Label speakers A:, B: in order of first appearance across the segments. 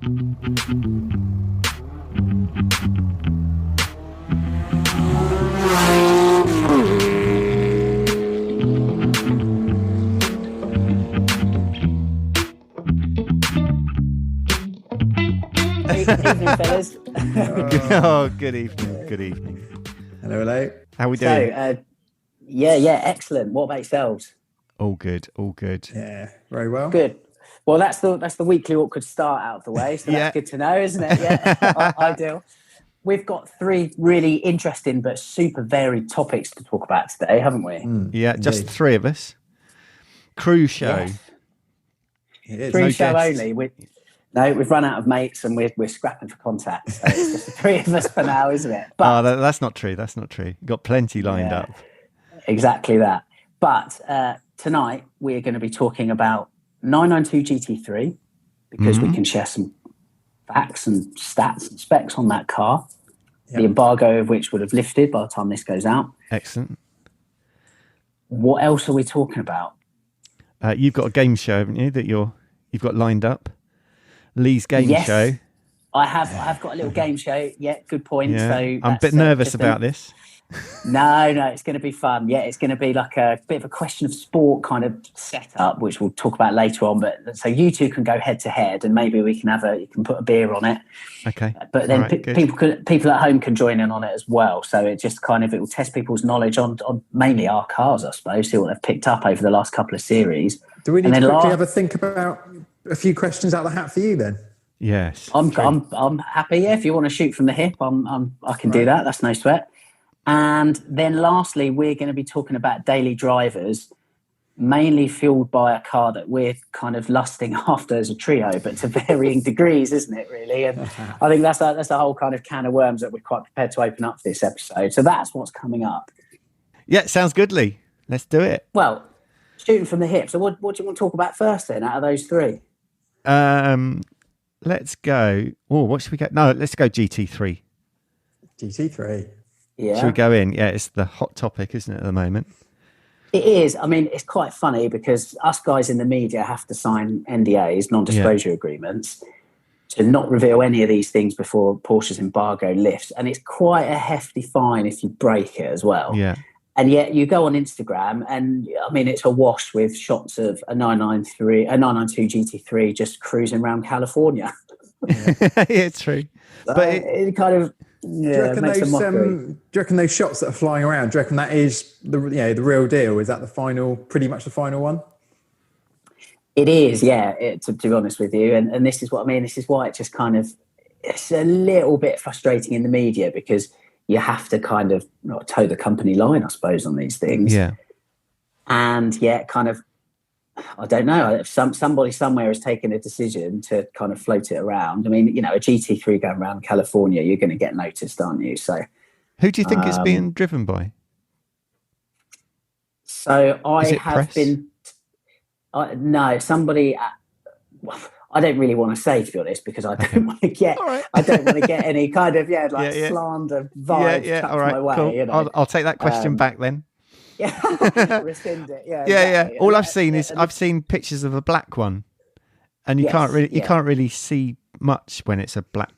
A: Evening, fellas.
B: Oh, good evening. Good evening.
C: Hello, hello.
B: How we doing?
A: So, yeah, excellent. What about yourselves?
B: All good, all good.
C: Yeah, very well.
A: Good. Well, that's the weekly awkward start out of the way, so that's good to know, isn't it? Yeah, ideal. We've got 3 really interesting but super varied topics to talk about today, haven't we?
B: Yeah, just 3 of us. Crew show.
A: Yes.
C: It is.
A: Crew
B: No
A: show
B: guests.
A: only. We've run out of mates and we're scrapping for contact. So it's just the 3 of us for now, isn't it? But
B: That's not true. That's not true. Got plenty lined up.
A: Exactly that. But tonight we're going to be talking about 992 GT3 because we can share some facts and stats and specs on that car. Yep. The embargo of which would have lifted by the time this goes out.
B: Excellent.
A: What else are we talking about?
B: You've got a game show, haven't you, that you've got lined up? Lee's game show.
A: I have got a little game show. Yeah, good point.
B: Yeah.
A: So
B: I'm a bit nervous about this.
A: No, it's going to be fun. Yeah, it's going to be like a bit of a question of sport kind of setup, which we'll talk about later on. But so you two can go head to head, and maybe we can you can put a beer on it.
B: Okay.
A: But then people at home can join in on it as well. So it just it will test people's knowledge on mainly our cars, I suppose. See what they've picked up over the last couple of series.
C: Do we need to quickly have a think about a few questions out of the hat for you then?
B: Yes.
A: I'm happy. Yeah, if you want to shoot from the hip, I can do that. That's no sweat. And then lastly, we're going to be talking about daily drivers, mainly fueled by a car that we're kind of lusting after as a trio, but to varying degrees, isn't it, really? And I think that's a whole kind of can of worms that we're quite prepared to open up for this episode. So that's what's coming up.
B: Yeah, sounds good, Lee. Let's do it.
A: Well, shooting from the hip. So what do you want to talk about first then, out of those 3?
B: Let's go. Oh, what should we get? No, let's go GT3.
C: GT3.
A: Yeah.
B: Should we go in? Yeah, it's the hot topic, isn't it, at the moment?
A: It is. I mean, it's quite funny because us guys in the media have to sign NDAs, non-disclosure agreements, to not reveal any of these things before Porsche's embargo lifts. And it's quite a hefty fine if you break it as well.
B: Yeah.
A: And yet you go on Instagram and, I mean, it's awash with shots of a 992 GT3 just cruising around California.
B: Yeah, it's true.
A: So
B: but
A: it kind of... Yeah,
C: do you reckon those shots that are flying around? Do you reckon that is the real deal? Is that pretty much the final one?
A: It is, yeah. To be honest with you, and this is what I mean. This is why it just it's a little bit frustrating in the media because you have to kind of toe the company line, I suppose, on these things.
B: Yeah,
A: and I don't know. Somebody somewhere has taken a decision to kind of float it around. I mean, a GT3 going around California, you're going to get noticed, aren't you? So,
B: who do you think it's being driven by?
A: So somebody. I don't really want to say, to be honest, because I don't want to get. Right. I don't want to get any kind of slander vibes cut my way.
B: Cool. I'll take that question back then.
A: Yeah, rescind it. Yeah,
B: exactly. All I've seen is pictures of a black one, and you can't really see much when it's all black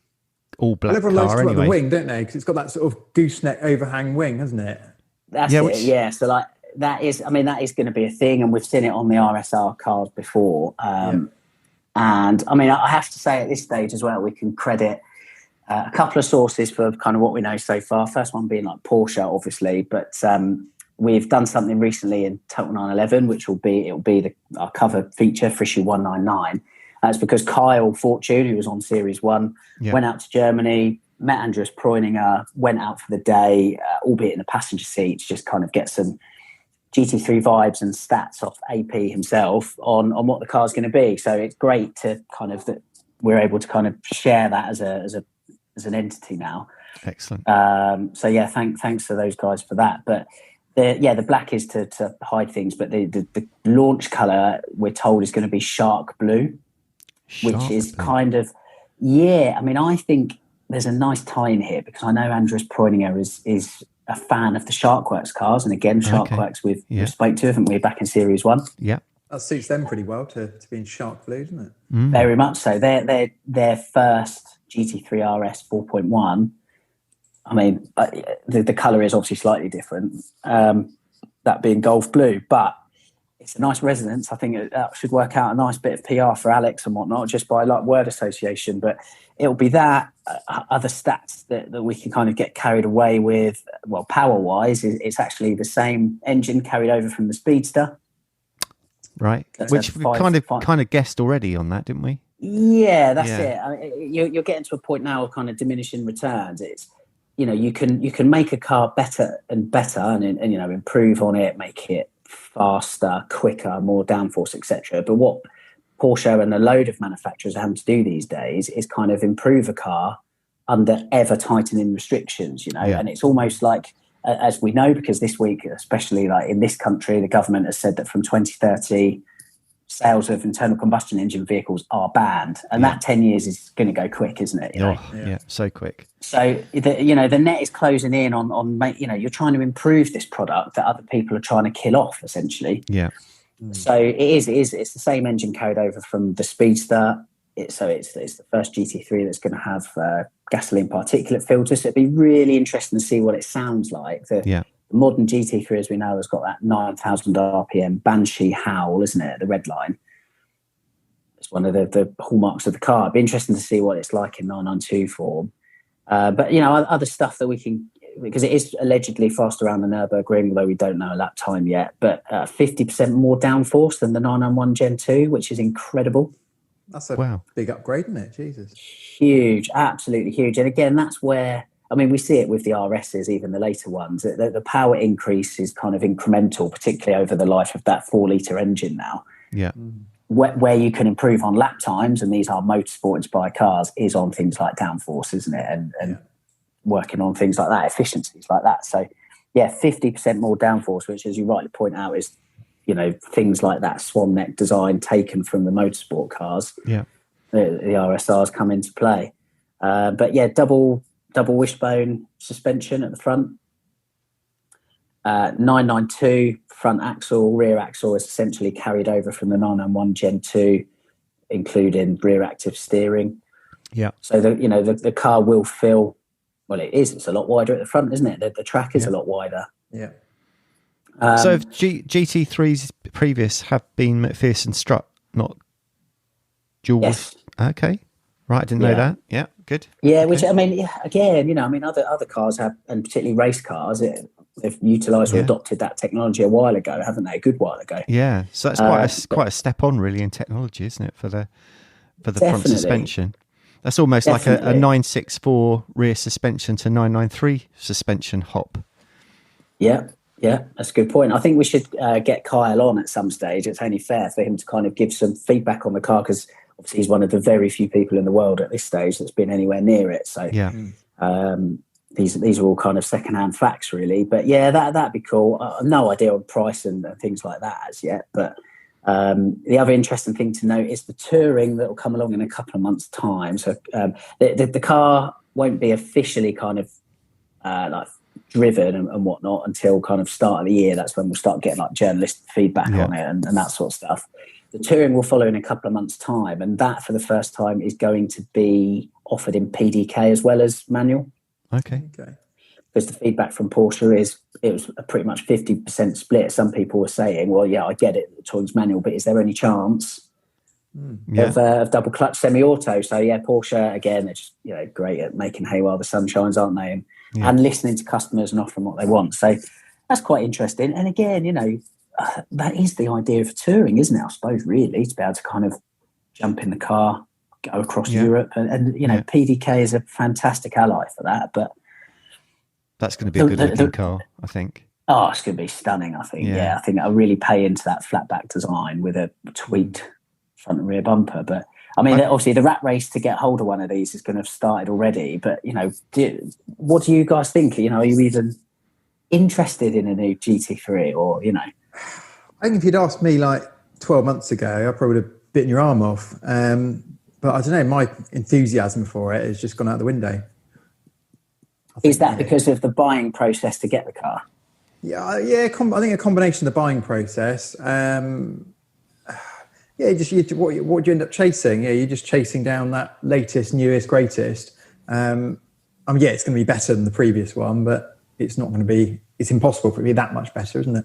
C: everyone
B: car.
C: Everyone likes
B: anyway.
C: the wing, don't they? Because it's got that sort of gooseneck overhang wing, hasn't it?
A: That's it. Yeah. So that is going to be a thing, and we've seen it on the RSR cars before. And I mean, I have to say at this stage as well, we can credit a couple of sources for kind of what we know so far. First one being like Porsche, obviously, but. We've done something recently in Total 911, which will be our cover feature for issue 199. That's because Kyle Fortune, who was on Series 1, went out to Germany, met Andreas Preuninger, went out for the day, albeit in the passenger seat, to just kind of get some GT3 vibes and stats off AP himself on what the car's going to be. So it's great to kind of that we're able to kind of share that as an entity now.
B: Excellent.
A: So yeah, thanks to those guys for that. But the black is to hide things, but the launch colour we're told is going to be shark blue, which is kind of I mean, I think there's a nice tie in here because I know Andreas Preuninger is a fan of the Sharkworks cars, and again, Sharkworks we've spoke to, haven't we, back in Series 1?
B: Yeah.
C: That suits them pretty well to be in shark blue, doesn't it?
A: Very much so. Their first GT3 RS 4.1. I mean, the colour is obviously slightly different, that being golf blue, but it's a nice resonance. I think that should work out a nice bit of PR for Alex and whatnot, just by like word association. But it'll be that other stats that we can kind of get carried away with. Well, power-wise, it's actually the same engine carried over from the Speedster.
B: Right, which we kind of guessed already on that, didn't we?
A: Yeah, that's it. I mean, you're getting to a point now of kind of diminishing returns. It's, you know, you can make a car better and better, and you know, improve on it, make it faster, quicker, more downforce, etc. But what Porsche and a load of manufacturers are having to do these days is kind of improve a car under ever tightening restrictions. You know, and it's almost like, as we know, because this week, especially like in this country, the government has said that from 2030, sales of internal combustion engine vehicles are banned, and that 10 years is going to go quick, isn't it? You know?
B: So quick.
A: So the net is closing in on you know, you're trying to improve this product that other people are trying to kill off, essentially. So it's the same engine carried over from the Speedster. It's the first GT3 that's going to have gasoline particulate filters. So it'd be really interesting to see what it sounds like. The modern GT3, as we know, has got that 9,000 RPM Banshee howl, isn't it? The Redline. It's one of the hallmarks of the car. It'd be interesting to see what it's like in 992 form. But, you know, other stuff that we can, because it is allegedly fast around the Nürburgring, although we don't know a lap time yet, but 50% more downforce than the 991 Gen 2, which is incredible.
C: That's a big upgrade, isn't it? Jesus.
A: Huge, absolutely huge. And again, that's where, I mean, we see it with the RSs, even the later ones. The power increase is kind of incremental, particularly over the life of that 4-litre engine now.
B: Yeah.
A: Where you can improve on lap times, and these are motorsport-inspired cars, is on things like downforce, isn't it? And working on things like that, efficiencies like that. So, 50% more downforce, which, as you rightly point out, is, you know, things like that swan neck design taken from the motorsport cars. Yeah. The RSRs come into play. But double wishbone suspension at the front. 992 front axle, rear axle is essentially carried over from the 991 Gen 2, including rear active steering. Yeah. So the car will feel, well, it's a lot wider at the front, isn't it? The track is a lot wider.
C: Yeah.
B: So if GT3's previous have been McPherson strut, not dual?
A: Yes.
B: Okay. Right, I didn't know that. Yeah, good.
A: Yeah, which, I mean, again, you know, I mean, other cars have, and particularly race cars, they've utilised or adopted that technology a while ago, haven't they? A good while ago.
B: Yeah, so that's quite a step on, really, in technology, isn't it, for the front suspension? That's almost like a 964 rear suspension to 993 suspension hop. Yeah,
A: that's a good point. I think we should get Kyle on at some stage. It's only fair for him to kind of give some feedback on the car, because obviously he's one of the very few people in the world at this stage that's been anywhere near it. So these are all kind of secondhand facts, really. But that'd be cool. No idea on price and things like that as yet. But the other interesting thing to note is the touring that will come along in a couple of months' time. So the car won't be officially kind of like driven and whatnot until kind of start of the year. That's when we'll start getting like journalist feedback on it and that sort of stuff. The touring will follow in a couple of months' time, and that for the first time is going to be offered in PDK as well as manual.
B: Okay.
A: Because the feedback from Porsche is it was a pretty much 50% split. Some people were saying, well, I get it, the touring's manual, but is there any chance of double clutch semi-auto? So Porsche, again, they're just great at making hay while the sun shines, aren't they? And listening to customers and offering what they want. So that's quite interesting. And again, that is the idea of touring, isn't it? I suppose, really, to be able to kind of jump in the car, go across Europe, and PDK is a fantastic ally for that. But
B: that's going to be a good-looking car, I think.
A: Oh, it's going to be stunning, I think. Yeah, I think I'll really pay into that flat-back design with a tweaked front and rear bumper. But, I mean, obviously, the rat race to get hold of one of these is going to have started already. But, what do you guys think? Are you even interested in a new GT3 or,
C: I think if you'd asked me like 12 months ago, I probably would have bitten your arm off. But I don't know, my enthusiasm for it has just gone out the window.
A: Is that because of the buying process to get the car?
C: Yeah. I think a combination of the buying process and Yeah, what do you end up chasing? Yeah, you're just chasing down that latest, newest, greatest. I mean, yeah, it's going to be better than the previous one, but it's not going to be. It's impossible for it to be that much better, isn't it?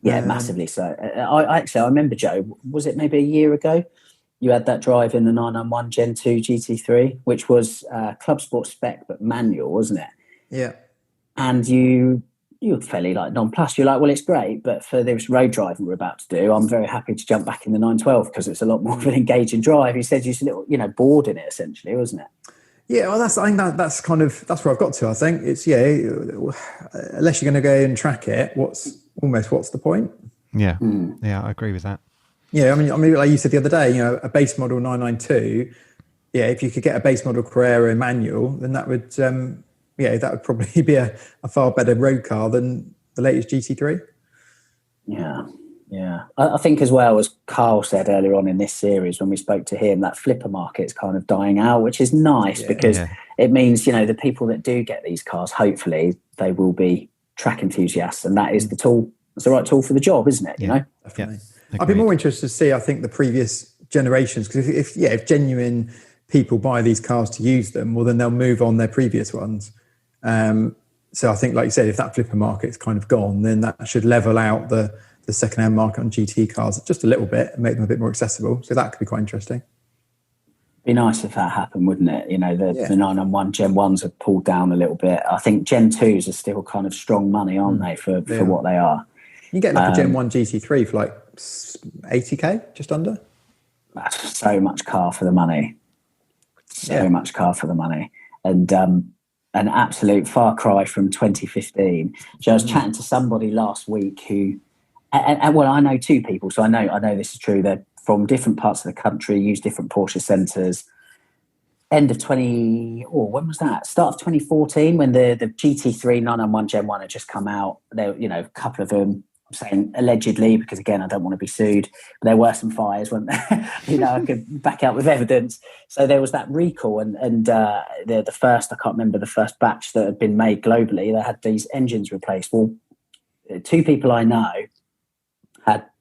A: Yeah, massively so. I remember, Joe. Was it maybe a year ago? You had that drive in the 991 Gen 2 GT3, which was Club Sport spec but manual, wasn't it?
C: Yeah.
A: And you were fairly like nonplussed. You're like, well, it's great, but for this road driving we're about to do, I'm very happy to jump back in the 912 because it's a lot more of an engaging drive. He said you're bored in it essentially, wasn't it?
C: Yeah, well, that's where I've got to. I think it's unless you're going to go and track it, what's the point?
B: Yeah, yeah, I agree with that.
C: Yeah, I mean, like you said the other day, a base model 992. Yeah, if you could get a base model Carrera manual, then that would probably be a far better road car than the latest GT3.
A: Yeah. I think as well, as Carl said earlier on in this series when we spoke to him, that flipper market's kind of dying out, which is nice because it means, the people that do get these cars, hopefully they will be track enthusiasts, and that is the tool. It's the right tool for the job, isn't it?
C: Definitely. I'd be more interested to see, I think, the previous generations, because if genuine people buy these cars to use them, well, then they'll move on their previous ones. So I think, like you said, if that flipper market's kind of gone, then that should level out the second-hand market on GT cars just a little bit and make them a bit more accessible. So that could be quite interesting.
A: Be nice if that happened, wouldn't it? The 991 Gen 1s have pulled down a little bit. I think Gen 2s are still kind of strong money, aren't they, for what they are?
C: You get like a Gen 1 GT3 for like 80k, just under.
A: That's so much car for the money. Much car for the money. And an absolute far cry from 2015. So I was chatting to somebody last week who, and well, I know two people, so I know this is true. They're from different parts of the country, use different Porsche centres. End of when was that? Start of 2014, when the GT3 991 Gen 1 had just come out. There, a couple of them, I'm saying allegedly because again I don't want to be sued, but there were some fires, weren't there? I could back out with evidence. So there was that recall, and the first, I can't remember the first batch that had been made globally. They had these engines replaced. Well, two people I know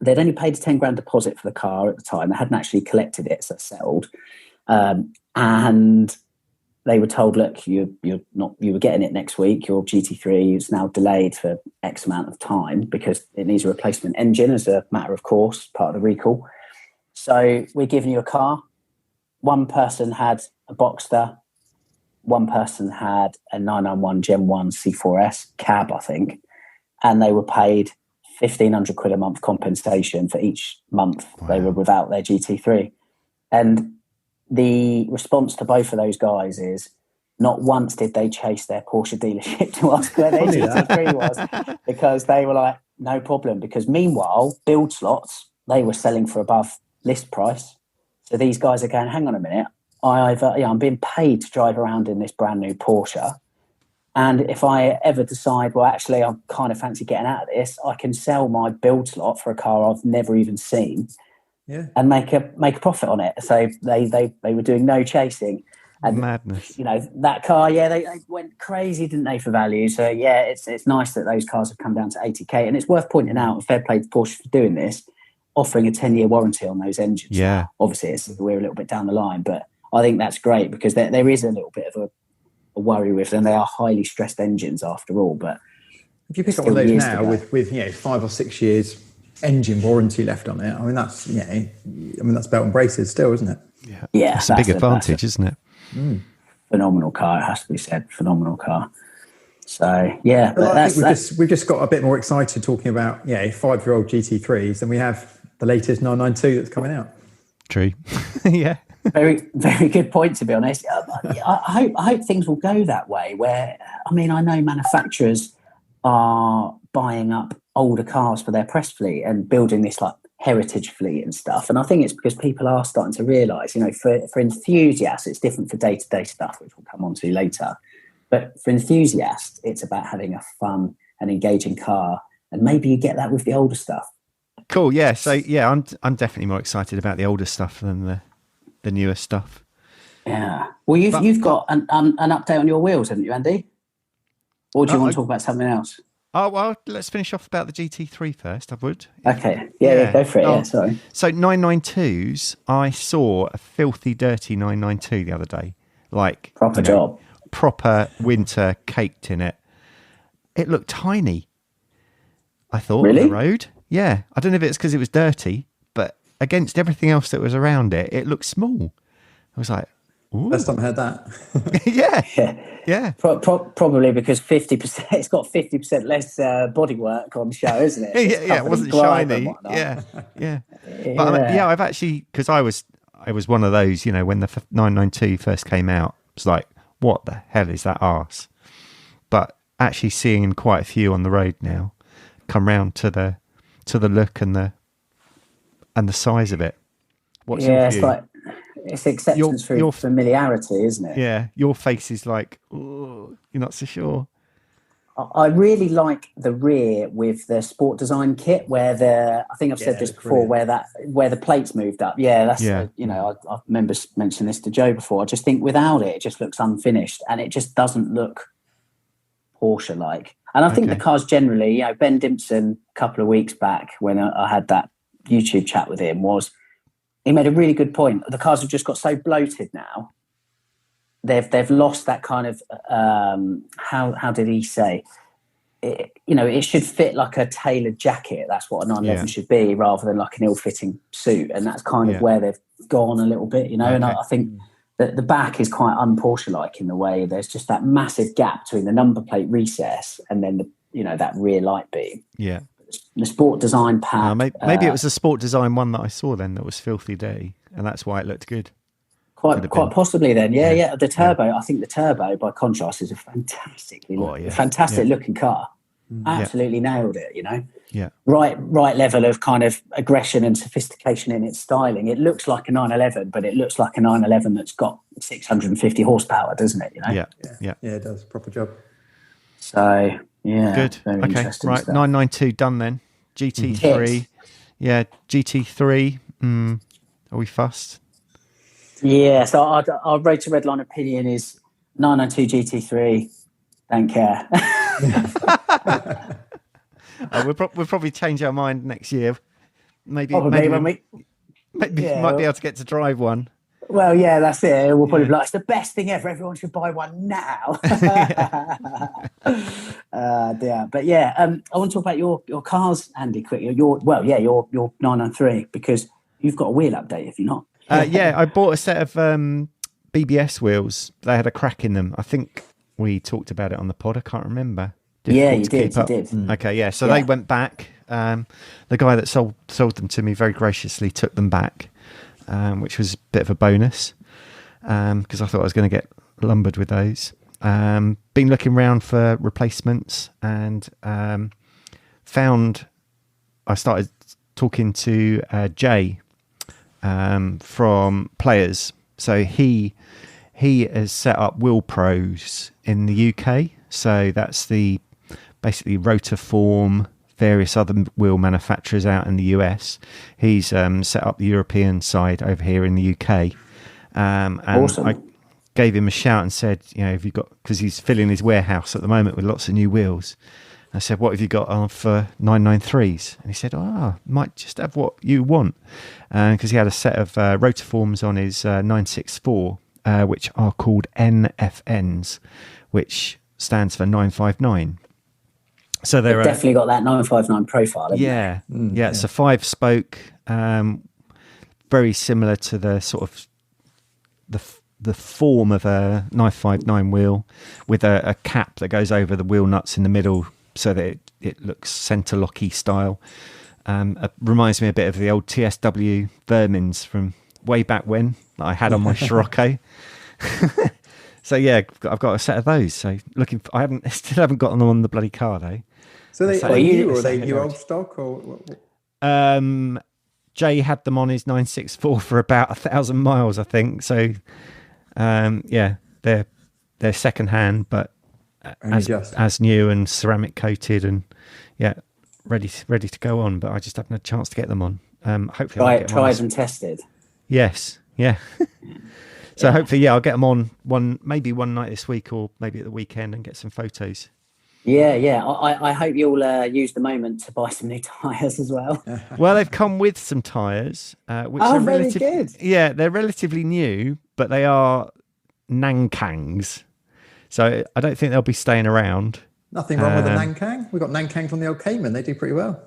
A: they'd only paid a 10 grand deposit for the car at the time. They hadn't actually collected it, so it settled, and they were told, look, you were getting it next week. Your GT3 is now delayed for X amount of time because it needs a replacement engine as a matter of course, part of the recall. So we're giving you a car. One person had a Boxster. One person had a 991 Gen 1 C4S cab, I think. And they were paid 1,500 quid a month compensation for each month they were without their GT3. And the response to both of those guys is not once did they chase their Porsche dealership to ask where their GT3 was, because they were like, no problem. Because meanwhile, build slots, they were selling for above list price. So these guys are going, hang on a minute, I'm being paid to drive around in this brand new Porsche. And if I ever decide, well, actually, I kind of fancy getting out of this, I can sell my build slot for a car I've never even seen. And make a profit on it. So they were doing no chasing. And
B: madness.
A: That car, they went crazy, didn't they, for value? So it's nice that those cars have come down to 80k. And it's worth pointing out, fair play to Porsche for doing this, offering a 10-year warranty on those engines.
B: Yeah.
A: Obviously, we're a little bit down the line, but I think that's great because there is a little bit of a worry with them. They are highly stressed engines after all. But
C: if you pick up one of those now with 5 or 6 years engine warranty left on it, I mean that's belt and braces still, isn't it?
A: Yeah,
B: it's a big advantage, isn't it?
A: Phenomenal car, it has to be said. Phenomenal car. So yeah, but
C: I think we've just got a bit more excited talking about 5-year-old GT3s than we have the latest 992 that's coming out.
B: True. Yeah.
A: Very, very good point, to be honest. I hope things will go that way where, I know manufacturers are buying up older cars for their press fleet and building this like heritage fleet and stuff. And I think it's because people are starting to realise, for enthusiasts, it's different for day-to-day stuff, which we'll come on to later. But for enthusiasts, it's about having a fun and engaging car. And maybe you get that with the older stuff.
B: Cool. Yeah. So I'm definitely more excited about the older stuff than the newer stuff.
A: Yeah. Well, you've got an update on your wheels, haven't you, Andy? Or do you want to talk about something else?
B: Oh, well, let's finish off about the GT3 first, I would.
A: Okay. Yeah, go for it. Yeah, sorry.
B: So 992s, I saw a filthy, dirty 992 the other day. Like,
A: proper job.
B: Proper winter caked in it. It looked tiny, I thought,
A: really?
B: on the road. Yeah. I don't know if it's because it was dirty, but against everything else that was around it, it looked small. I was like, ooh.
C: First time I heard that.
B: Yeah.
A: Probably because 50%, it's got 50% less bodywork on show, isn't it?
B: It wasn't shiny. Yeah. But I've actually, because I was one of those, when the 992 first came out, it was like, what the hell is that arse? But actually seeing quite a few on the road now come round to the look and the size of it. What's your view?
A: It's acceptance through familiarity, isn't it?
B: Yeah, your face is like, oh, you're not so sure.
A: I really like the rear with the sport design kit, where I think I've said this before,
C: brilliant.
A: where the plates moved up. Yeah, that's I remember mentioning this to Joe before. I just think without it just looks unfinished, and it just doesn't look Porsche-like. And I think the cars generally, Ben Dimpson a couple of weeks back when I had that YouTube chat with him he made a really good point. The cars have just got so bloated now. They've lost that kind of how did he say? It should fit like a tailored jacket. That's what a 911 should be, rather than like an ill-fitting suit. And that's kind of where they've gone a little bit, And I think that the back is quite un-Porsche-like in the way there's just that massive gap between the number plate recess and then that rear light beam.
B: Yeah.
A: The sport design pack.
B: Maybe it was the sport design one that I saw then that was filthy dirty, and that's why it looked good.
A: Quite possibly then. Yeah. The turbo, I think the turbo, by contrast, is a fantastic looking car. Absolutely nailed it,
B: Yeah.
A: Right level of kind of aggression and sophistication in its styling. It looks like a 911, but it looks like a 911 that's got 650 horsepower, doesn't it?
B: Yeah,
C: it does. Proper job.
A: So, yeah.
B: Good.
A: Very
B: okay,
A: interesting
B: right.
A: stuff.
B: 992 done then. GT3. Yeah, GT3. Are we fussed?
A: Yeah, so our road to Redline opinion is 992 GT3. Don't care.
B: We'll probably change our mind next year. Maybe
A: when
B: we might be able to get to drive one.
A: Well, yeah, that's it. We'll probably be like, it's the best thing ever. Everyone should buy one now. But yeah, I want to talk about your cars, Andy, quickly. Your 993, because you've got a wheel update, have you not?
B: I bought a set of BBS wheels. They had a crack in them. I think we talked about it on the pod. I can't remember.
A: You did.
B: Okay, yeah. So they went back. The guy that sold them to me very graciously took them back, which was a bit of a bonus because I thought I was going to get lumbered with those. Been looking around for replacements and found I started talking to Jay from Players. So he has set up Wheel Pros in the UK. So that's the basically Rotorform, various other wheel manufacturers out in the US. He's set up the European side over here in the UK. And
A: awesome.
B: I gave him a shout and said, have you got, because he's filling his warehouse at the moment with lots of new wheels. I said, what have you got on for 993s? And he said, might just have what you want. Because he had a set of Rotorforms on his 964, which are called NFNs, which stands for 959. So they've
A: definitely got that 959 profile.
B: Yeah. It's a 5-spoke, very similar to the sort of the form of a 959 wheel, with a cap that goes over the wheel nuts in the middle, so that it looks centre locky style. It reminds me a bit of the old TSW Vermins from way back when that I had on my Scirocco. So yeah, I've got a set of those. So I still haven't gotten them on the bloody car though.
C: So are they new old stock or?
B: Jay had them on his 964 for about 1,000 miles, I think. So they're second hand, but as new and ceramic coated and ready to go on. But I just haven't had a chance to get them on. Hopefully, I'll get them
A: tried and tested.
B: Yes, yeah. So hopefully, I'll get them on one night this week, or maybe at the weekend, and get some photos.
A: Yeah. I hope you'll use the moment to buy some new tyres as well.
B: Well, they've come with some tyres, which are
A: very good.
B: Yeah, they're relatively new, but they are Nankangs. So I don't think they'll be staying around.
C: Nothing wrong with the Nankang. We've got Nankang from the old Cayman. They do pretty well.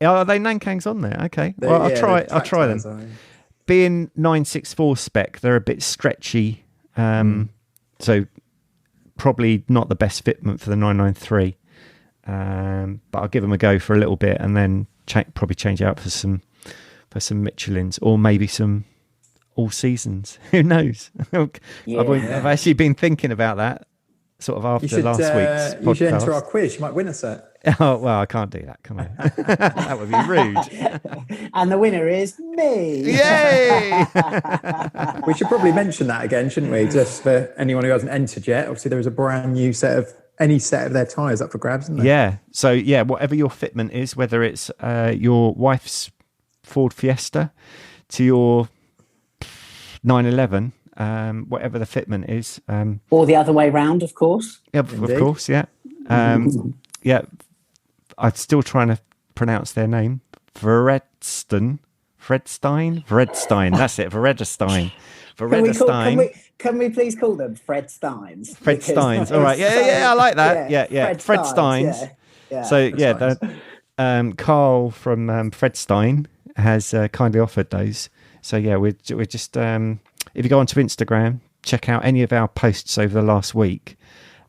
B: Are they Nankangs on there? Okay. Well, I'll try them. Being 964 spec, they're a bit stretchy. So probably not the best fitment for the 993. But I'll give them a go for a little bit and then probably change it out for some Michelins or maybe some all seasons. Who knows? I've actually been thinking about that sort of after last week's podcast.
C: You should enter our quiz. You might win a set.
B: Oh, well, I can't do that, can I? That would be rude.
A: And the winner is me.
B: Yay!
C: We should probably mention that again, shouldn't we? Just for anyone who hasn't entered yet. Obviously, there is a brand new set of their tyres up for grabs, isn't there?
B: Yeah. So, whatever your fitment is, whether it's your wife's Ford Fiesta to your 911, whatever the fitment is.
A: Or the other way round, of course.
B: Yeah, of course, yeah. I'm still trying to pronounce their name. Fredstein. That's it.
A: Can we please call them Fred Steins?
B: Fred Steins. All right. Yeah. I like that. Yeah. Fred Steins.
A: Yeah.
B: So Carl from Fred Stein has kindly offered those. So we're just if you go onto Instagram, check out any of our posts over the last week.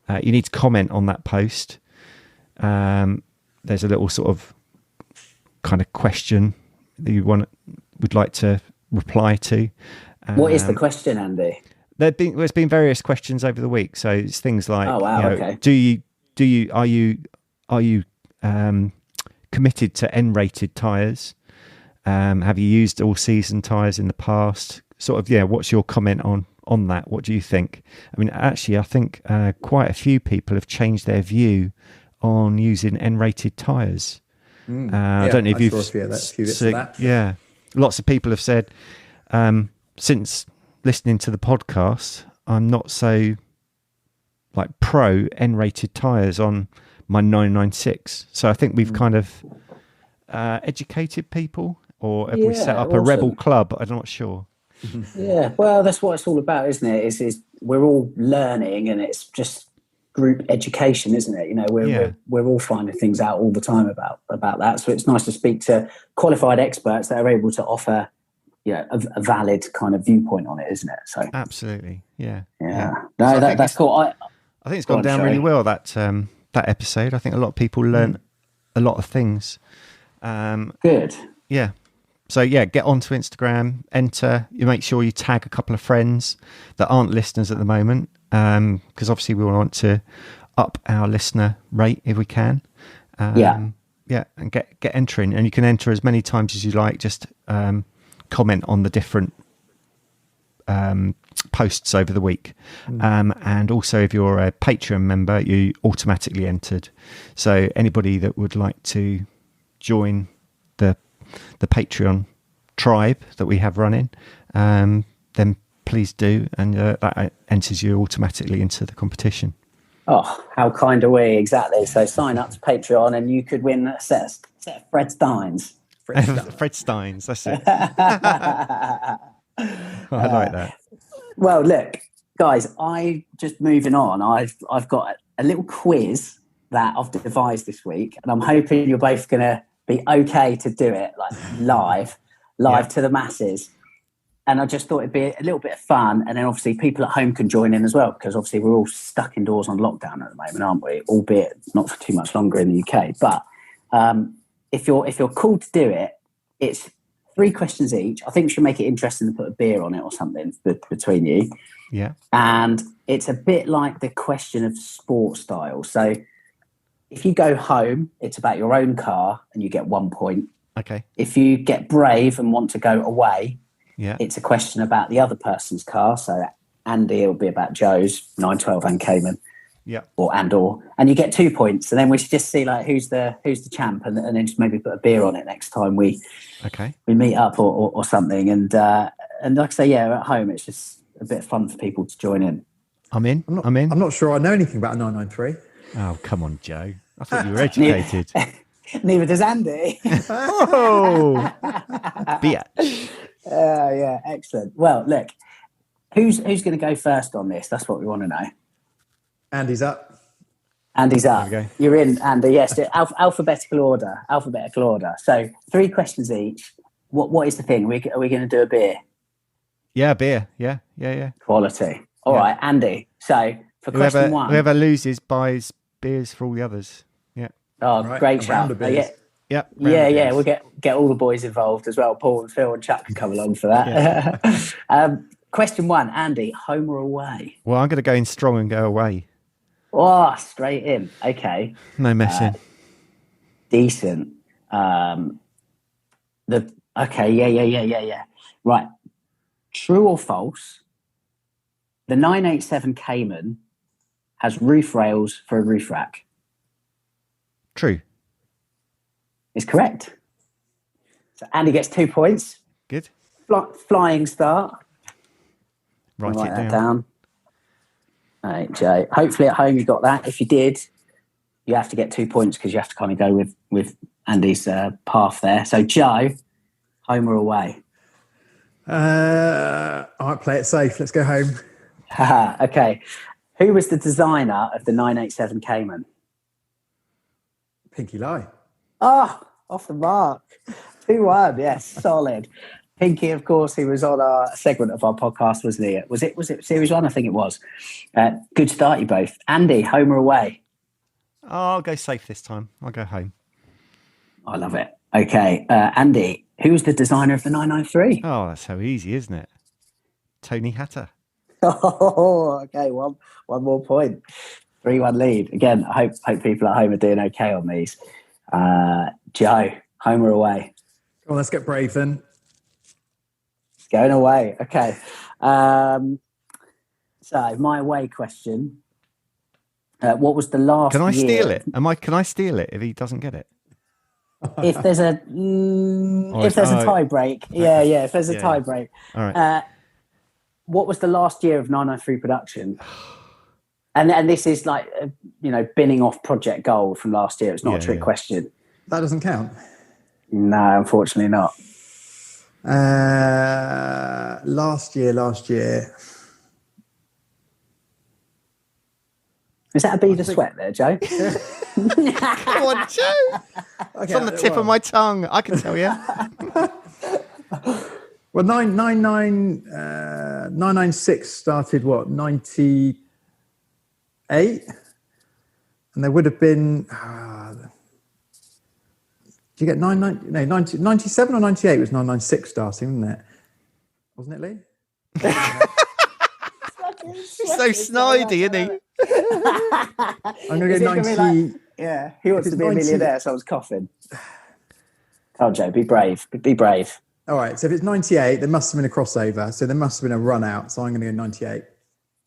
B: You need to comment on that post. There's a little sort of kind of question that you would like to reply to.
A: What is the question, Andy?
B: There's been various questions over the week. So it's things like,
A: okay.
B: Are you committed to N-rated tyres? Have you used all season tyres in the past? Sort of, what's your comment on that? What do you think? I mean, actually, I think quite a few people have changed their view on using N-rated tyres. I don't know if you've lots of people have said since listening to the podcast, I'm not so like pro N-rated tyres on my 996. So I think we've kind of educated people, or have we set up a rebel club? I'm not sure.
A: Yeah, well, that's what it's all about, isn't it? Is we're all learning, and it's just group education, isn't it? We're all finding things out all the time about that. So it's nice to speak to qualified experts that are able to offer, a valid kind of viewpoint on it, isn't it? So
B: absolutely, yeah.
A: No, so that's cool. I
B: think it's gone down really well, that episode. I think a lot of people learn a lot of things.
A: Good.
B: Yeah. So get onto Instagram, enter. You make sure you tag a couple of friends that aren't listeners at the moment, because obviously we want to up our listener rate if we can. And get entering, and you can enter as many times as you like. Just comment on the different posts over the week, and also if you're a Patreon member, you automatically entered. So anybody that would like to join the Patreon tribe that we have running, then please do, and that enters you automatically into the competition.
A: Oh, how kind are we? Exactly. So sign up to Patreon and you could win a set of Fred Steins.
B: Fred Steins, that's it. I like that.
A: Well, look, guys, just moving on, I've got a little quiz that I've devised this week, and I'm hoping you're both going to be okay to do it like live to the masses. And I just thought it'd be a little bit of fun, and then obviously people at home can join in as well, because obviously we're all stuck indoors on lockdown at the moment, aren't we? Albeit not for too much longer in the UK. But if you're cool to do it, it's 3 questions each. I think we should make it interesting to put a beer on it or something between you.
B: Yeah.
A: And it's a bit like the question of sport style. So if you go home, it's about your own car and you get 1 point.
B: Okay.
A: If you get brave and want to go away, it's a question about the other person's car. So Andy, it'll be about Joe's 912 and Cayman.
B: Yeah.
A: And you get 2 points. And then we should just see like who's the champ, and then just maybe put a beer on it next time we meet up or something. And like I say, at home it's just a bit of fun for people to join in.
B: I'm in.
C: I'm not sure I know anything about a 993.
B: Oh, come on, Joe. I thought you were educated.
A: Neither does Andy.
B: Oh, bitch.
A: Yeah, excellent. Well, look, who's going to go first on this? That's what we want to know.
C: Andy's up.
A: Andy's up.
B: There we go.
A: You're in, Andy. Yes, alphabetical order. Alphabetical order. So 3 questions each. What is the thing? Are we going to do a beer?
B: Yeah, beer. Yeah.
A: Quality. All right, Andy. So for question 1,
B: whoever loses buys beers for all the others. Yeah.
A: Oh,
C: Right,
A: great shout.
B: Yep.
A: Yeah. We'll get all the boys involved as well. Paul and Phil and Chuck can come along for that. Yeah. Question 1, Andy, home or away?
B: Well, I'm going to go in strong and go away.
A: Oh, straight in. Okay.
B: No messing.
A: Decent. Yeah. Right. True or false? The 987 Cayman has roof rails for a roof rack.
B: True.
A: Is correct. So Andy gets 2 points.
B: Good.
A: Flying start.
B: Write
A: That
B: it
A: down. All right, Joe. Hopefully at home you got that. If you did, you have to get 2 points because you have to kind of go with Andy's path there. So Joe, home or away?
C: I might play it safe. Let's go home.
A: Okay. Who was the designer of the 987 Cayman?
C: Pinky Lie.
A: Oh, off the mark. 2-1. Yes, solid. Pinky, of course, he was on a segment of our podcast, wasn't he? Was it Series 1? I think it was. Good start, you both. Andy, home or away?
B: Oh, I'll go safe this time. I'll go home.
A: I love it. Okay. Andy, who's the designer of the 993?
B: Oh, that's so easy, isn't it? Tony Hatter.
A: Oh, okay. One more point. 3-1 lead. Again, I hope people at home are doing okay on these. Joe, home or away?
C: Come on, let's get brave then.
A: Going away. Okay. So my away question. What was the last
B: Can I
A: year?
B: steal it? Can I steal it if he doesn't get it?
A: If there's a tie break. Yeah. If there's a tie break.
B: All right.
A: What was the last year of 993 production? And this is like, binning off Project Gold from last year. It's not a trick question.
C: That doesn't count?
A: No, unfortunately not.
C: Last year.
A: Is that a bead of sweat there, Joe?
B: Come on, Joe. It's on the tip of my tongue. I can tell you.
C: Well, 996 started, 98? And there would have been... did you get 97 or 98 was 996 starting, wasn't it? Wasn't it, Lee?
B: He's so snidey, isn't he?
C: I'm going to go 90...
A: he wants to be a millionaire, so I was coughing. Oh, Joe, be brave. Be brave.
C: All right, so if it's 98, there must have been a crossover. So there must have been a run out. So I'm going to go 98.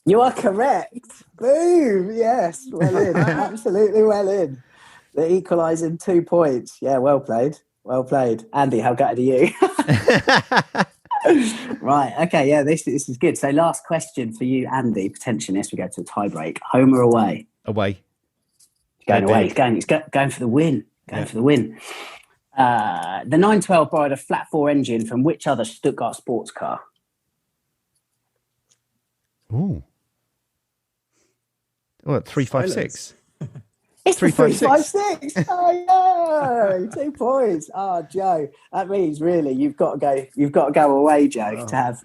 A: You are correct. Boom. Yes. Well in. Absolutely well in. The equalising 2 points. Yeah, well played. Well played. Andy, how gutted are you? Right. Okay. Yeah, this is good. So last question for you, Andy, potentially, as we go to a tie break. Home or away?
B: Away.
A: Going away. He's going for the win. Going for the win. The 912 borrowed a flat 4 engine from which other Stuttgart sports car?
B: Ooh. What, 356?
A: It's 356. Oh no, 2 points. Oh, Joe, that means really you've got to go away, Joe, to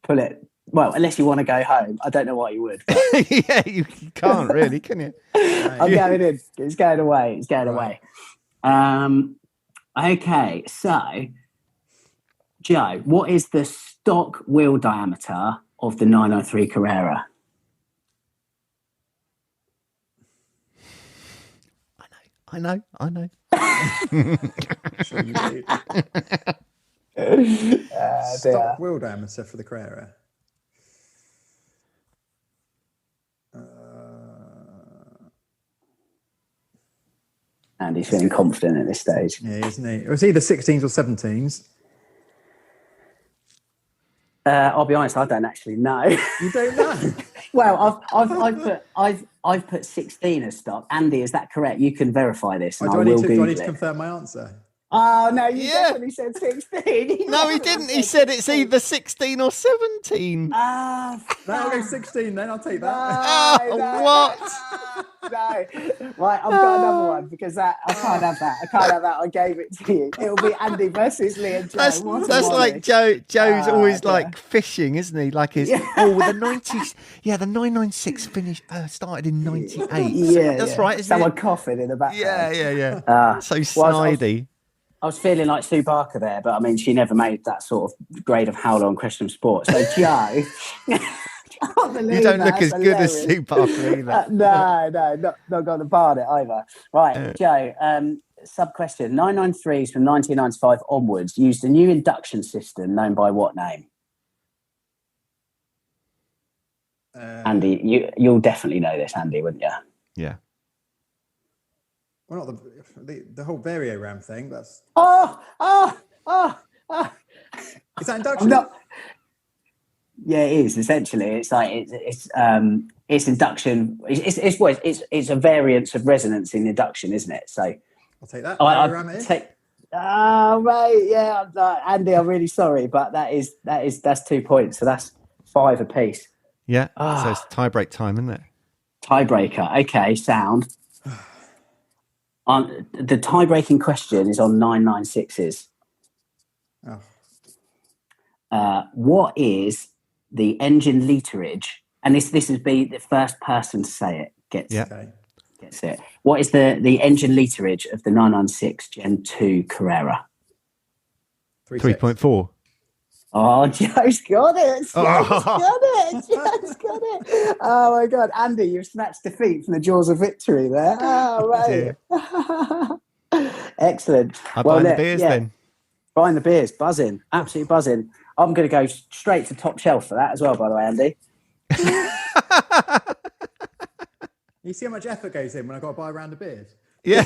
A: pull it. Well, unless you want to go home, I don't know why you would.
B: Yeah, you can't really, can you?
A: I'm going in. It's going away. It's going away. Okay, so Joe, what is the stock wheel diameter of the 903 Carrera?
B: I know.
C: Stock wheel diameter for the Carrera.
A: Andy's feeling confident at this stage.
C: Yeah, isn't he? It was either 16s or 17s.
A: I'll be honest, I don't actually know.
C: You don't know?
A: Well, I've put 16 as stock. Andy, is that correct? You can verify this. And
C: do I need to
A: it.
C: confirm my answer?
A: Oh, no, you definitely said 16.
B: No, he didn't. He said it's either 16 or 17.
C: No, I'll go 16 then. I'll take
B: that. What?
A: No. Right, I've got another one because I can't have that. I gave it to you. It'll be Andy versus Lee and Joe.
B: That's like Joe's always like fishing, isn't he? Like his, the 90s. Yeah, the 996 finish started in 98.
A: Yeah,
B: that's right, isn't
A: Someone
B: it?
A: coughing in the background.
B: Yeah. So snidey.
A: I was feeling like Sue Barker there, but I mean, she never made that sort of grade of howler on Christian sports. So, Joe,
B: you don't look as good as Sue Barker either.
A: No, not got the bar it either. Right, Joe, sub question. 993s from 1995 onwards used a new induction system known by what name? Andy, you'll definitely know this, Andy, wouldn't you?
B: Yeah.
C: Well, not the whole varioram thing. That's Is that induction?
A: Yeah, it is essentially. It's like it's induction. It's a variance of resonance in induction, isn't it? So
C: I'll take that.
A: Oh right, yeah, Andy, I'm really sorry, but that's 2 points, so that's 5 apiece.
B: Yeah. So it's tie-break time, isn't it?
A: Tiebreaker. Okay, sound. The tie-breaking question is on 996s. What is the engine literage? And this is be the first person to say it gets it. What is the engine literage of the 996 Gen 2 Carrera?
B: 3.4.
A: Oh, Joe's got it. Joe's got it. Oh, my God. Andy, you've snatched defeat from the jaws of victory there. Oh, right. Excellent.
B: I'm buying the beers then.
A: Buying the beers. Buzzing. Absolutely buzzing. I'm going to go straight to top shelf for that as well, by the way, Andy.
C: You see how much effort goes in when I've got to buy a round of beers?
B: Yeah.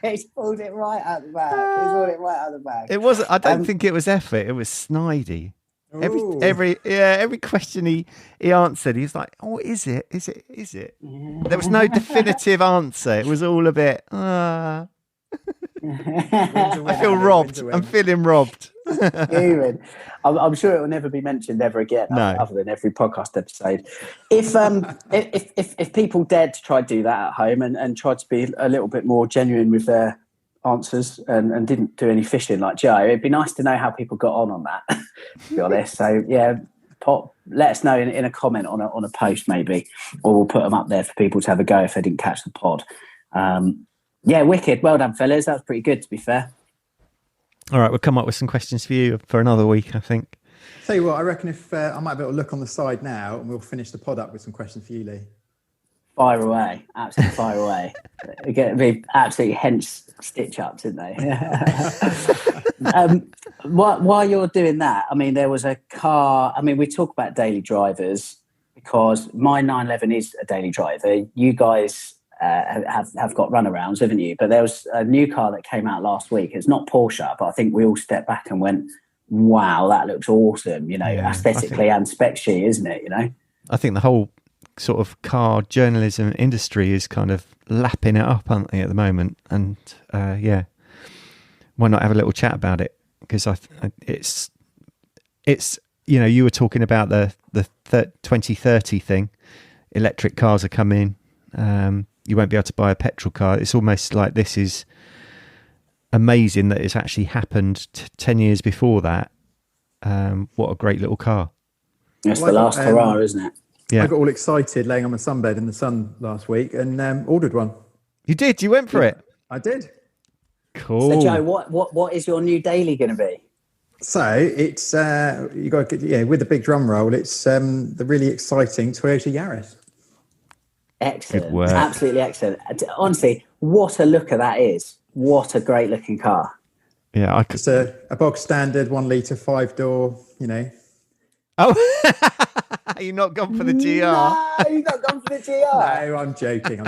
A: He's pulled it right out the bag.
B: It wasn't. I don't think it was effort. It was snidey. Every question he answered, he's like, "Oh, is it? Is it?" There was no definitive answer. It was all a bit. I feel robbed. I'm feeling robbed.
A: I'm sure it will never be mentioned ever again, other than every podcast episode. If people dared to try to do that at home and tried to be a little bit more genuine with their answers and didn't do any fishing like Joe, it'd be nice to know how people got on that. To be honest, so yeah, let us know in a comment on a post maybe, or we'll put them up there for people to have a go if they didn't catch the pod. Yeah, wicked. Well done, fellas. That was pretty good, to be fair.
B: All right, we'll come up with some questions for you for another week, I think.
C: Tell you what, I reckon if I might be able to look on the side now and we'll finish the pod up with some questions for you, Lee.
A: Fire away. Absolutely fire away. They're going to be absolutely hench stitch-ups, aren't they? While you're doing that, I mean, there was a car. I mean, we talk about daily drivers because my 911 is a daily driver. You guys have got runarounds, haven't you? But there was a new car that came out last week. It's not Porsche, but I think we all stepped back and went, wow, that looks awesome, aesthetically and spec sheet, isn't it,
B: I think the whole sort of car journalism industry is kind of lapping it up, aren't they, at the moment? And why not have a little chat about it? Because it's you were talking about the 2030 thing. Electric cars are coming. You won't be able to buy a petrol car. It's almost like this is amazing that it's actually happened 10 years before that. What a great little car.
A: That's the last hurrah, isn't it?
C: Yeah. I got all excited laying on my sunbed in the sun last week and ordered one.
B: You did? You went for it?
C: I did.
B: Cool.
A: So, Joe, what is your new daily going to be?
C: So it's you got with the big drum roll. It's the really exciting Toyota Yaris.
A: Excellent, absolutely excellent. Honestly, what a looker that is! What a great looking car.
B: Yeah,
C: It's a bog standard 1 litre 5-door.
B: Oh, you're not gone for the GR.
A: No, you're not gone for the GR.
C: No, I'm joking.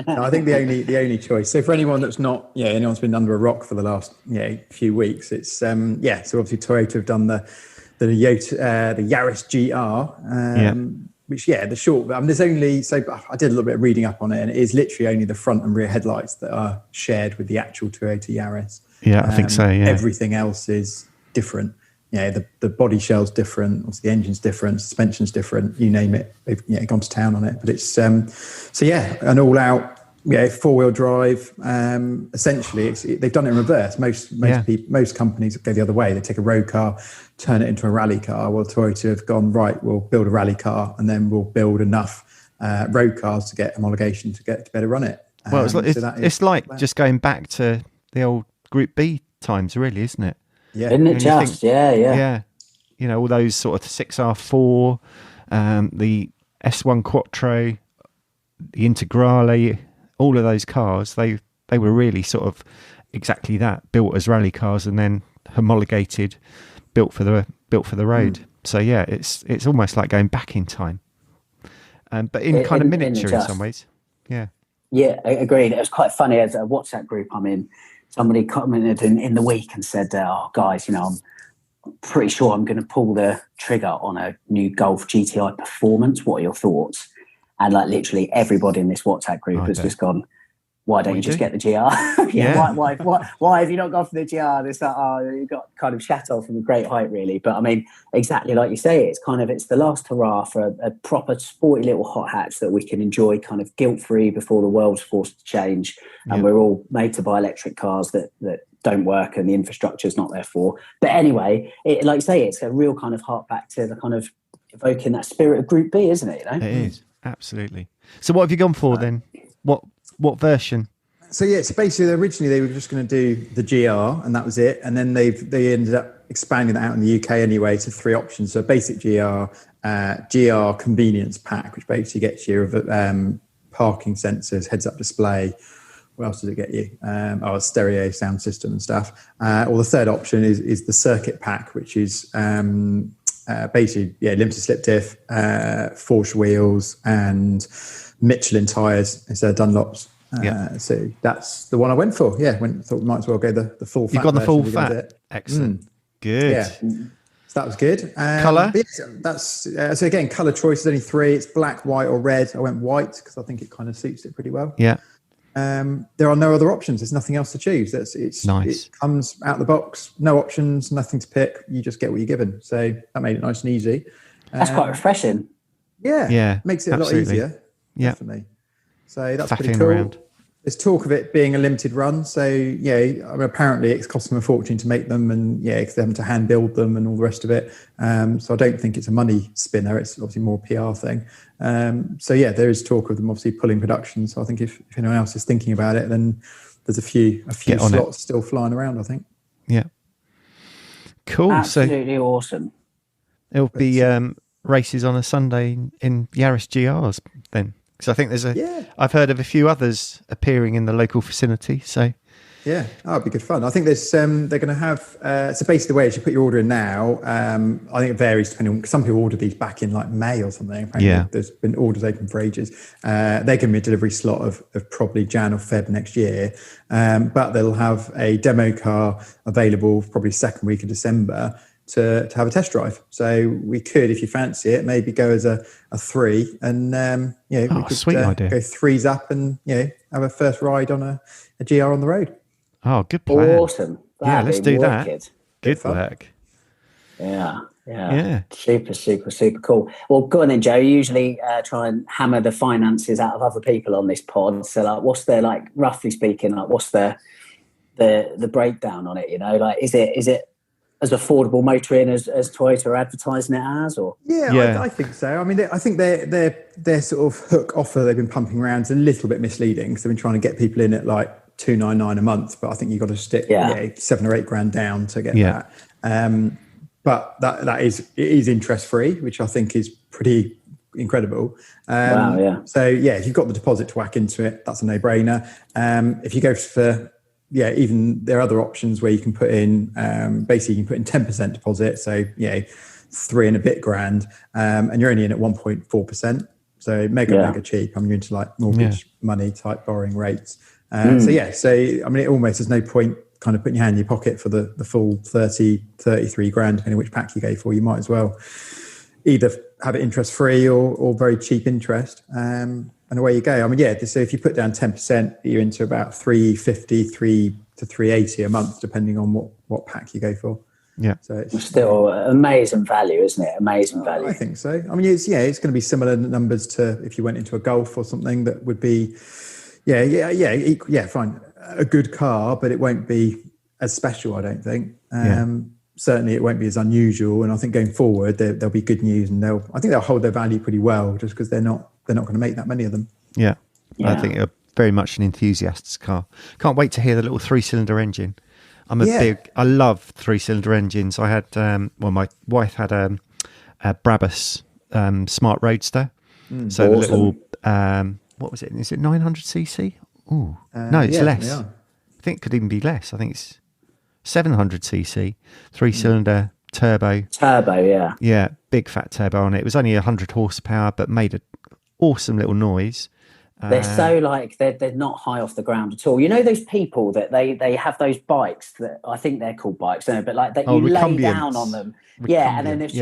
C: No, I think the only choice. So for anyone that's not, anyone's been under a rock for the last few weeks, it's so obviously Toyota have done the the Yaris GR. Which, the short, there's only, so I did a little bit of reading up on it, and it is literally only the front and rear headlights that are shared with the actual 280 Yaris.
B: Yeah, I think so, yeah.
C: Everything else is different. The body shell's different, obviously the engine's different, suspension's different, you name it. They've gone to town on it. But it's, an all-out, four-wheel drive. Essentially, they've done it in reverse. Most companies go the other way. They take a road car, turn it into a rally car. Well, Toyota have gone, right, we'll build a rally car, and then we'll build enough road cars to get homologation to better run it.
B: Well, it's like just going back to the old Group B times, really, isn't it?
A: Yeah, isn't it just? Yeah.
B: All those sort of 6R4, the S1 Quattro, the Integrale, all of those cars, they were really sort of exactly that, built as rally cars and then homologated, built for the road. So yeah, it's almost like going back in time, but in kind of miniature in some ways. Yeah,
A: agreed. It was quite funny, as a WhatsApp group I'm in. Somebody commented in the week and said, "Oh, guys, I'm pretty sure I'm going to pull the trigger on a new Golf GTI Performance. What are your thoughts?" And like literally everybody in this WhatsApp group has just gone, "Why don't you just get the GR?" Why have you not gone for the GR? It's like, you got kind of shat off from a great height, really. But I mean, exactly like you say, it's the last hurrah for a proper sporty little hot hatch that we can enjoy kind of guilt-free before the world's forced to change. And we're all made to buy electric cars that don't work and the infrastructure's not there for. But anyway, like you say, it's a real kind of hark back to the kind of evoking that spirit of Group B, isn't it?
B: It is, absolutely. So what have you gone for then? What version?
C: So basically originally they were just going to do the GR and that was it, and then they ended up expanding that out in the UK anyway to 3 options. So basic GR, GR convenience pack, which basically gets you parking sensors, heads-up display. What else does it get you? A stereo sound system and stuff. Or the third option is the circuit pack, which is basically limited slip diff, Porsche wheels, and Michelin tyres instead of Dunlops. So that's the one I went for. Thought we might as well go the full fat.
B: You got the full fat. Excellent. Good.
C: Yeah. So that was good.
B: Colour?
C: So again, colour choice is only 3. It's black, white, or red. I went white because I think it kind of suits it pretty well.
B: Yeah.
C: There are no other options. There's nothing else to choose. It's nice. It comes out the box, no options, nothing to pick. You just get what you're given. So that made it nice and easy.
A: That's quite refreshing.
C: Yeah. Makes it a lot easier.
B: Yeah.
C: Definitely. So that's
B: Faffing
C: pretty cool.
B: Around.
C: There's talk of it being a limited run. So apparently it's cost them a fortune to make them, and because they're having to hand build them and all the rest of it. So I don't think it's a money spinner. It's obviously more a PR thing. There is talk of them obviously pulling production. So I think if anyone else is thinking about it, then there's a few slots still flying around, I think.
B: Yeah. Cool.
A: Absolutely awesome.
B: It'll be races on a Sunday in Yaris GRs then. Because I think I've heard of a few others appearing in the local vicinity. So
C: it'd be good fun. I think there's they're going to have so basically the way is you put your order in now. I think it varies depending on, some people order these back in like May or something. Apparently there's been orders open for ages. They give me a delivery slot of probably Jan or Feb next year, but they'll have a demo car available probably second week of December to have a test drive. So we could, if you fancy it, maybe go as a 3 and we could
B: sweet idea.
C: Go 3s up and have a first ride on a GR on the road.
B: Oh, good plan.
A: Awesome.
B: Let's do that. Good work.
A: Yeah. Super, super, super cool. Well, go on then, Joe. You usually try and hammer the finances out of other people on this pod. So what's the, roughly speaking, what's the breakdown on it? Is it as affordable motoring as Toyota are advertising it as, or?
C: I think so. I mean, I think their sort of hook offer they've been pumping around is a little bit misleading because they've been trying to get people in at $299 a month, but I think you've got to stick $7,000 or $8,000 down to get that. But it is interest free, which I think is pretty incredible. So if you've got the deposit to whack into it, that's a no brainer. If you go for even there are other options where you can put in, basically you can put in 10% deposit. So, $3 and a bit grand, and you're only in at 1.4%. So mega cheap. I mean, you're into mortgage money type borrowing rates. So I mean, it almost there's no point kind of putting your hand in your pocket for the full 33 grand, depending on which pack you go for, you might as well either have it interest free or very cheap interest. And away you go. I mean, so if you put down 10%, you're into about 350 to 380 a month, depending on what pack you go for.
B: Yeah.
C: So it's
A: still amazing value, isn't it? Amazing value.
C: I think so. I mean, it's going to be similar numbers to if you went into a Golf or something. That would be, fine. A good car, but it won't be as special, I don't think. Certainly it won't be as unusual. And I think going forward, there'll be good news, and I think they'll hold their value pretty well, just because they're not going to make that many of them.
B: Yeah. I think they're very much an enthusiast's car. Can't wait to hear the little 3-cylinder engine. I love 3-cylinder engines. I had, my wife had a Brabus Smart Roadster. So awesome. The little, what was it? Is it 900cc? Oh, no, it's less. Yeah. I think it could even be less. I think it's 700cc, 3-cylinder turbo.
A: Turbo, yeah.
B: Yeah, big fat turbo on it. It was only 100 horsepower, but made an awesome little noise.
A: They're so they're not high off the ground at all. You know those people that they have those bikes that I think they're called bikes, but like that you lay down on them. Yeah, and then it's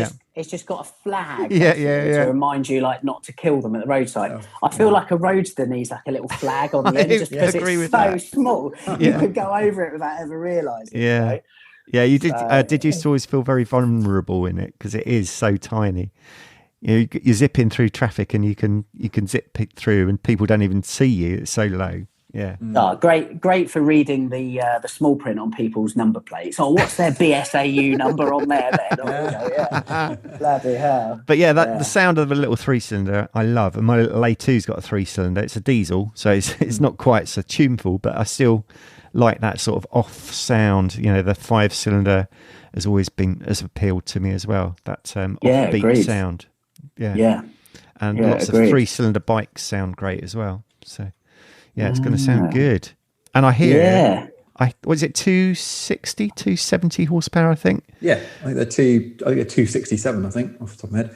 A: just got a flag to remind you like not to kill them at the roadside. I feel like a roadster needs like a little flag on the end just because it's so small. You could go over it without ever realising.
B: Yeah.
A: Right?
B: Yeah, you did. Did you always feel very vulnerable in it because it is so tiny? You're zipping through traffic and you can zip through and people don't even see you. It's so low. Yeah.
A: Oh, great for reading the small print on people's number plates. Oh, what's their BSAU number on there then? Bloody hell.
B: But the sound of a little 3-cylinder I love. And my little A2's got a 3-cylinder. It's a diesel, so it's not quite so tuneful, but I still like that sort of off sound. The 5-cylinder has appealed to me as well. That offbeat sound. Yeah. And lots of 3-cylinder bikes sound great as well. So it's going to sound good. And I hear was it 270 horsepower, I think? Yeah,
C: I think they're 267, I think, off the top of my head.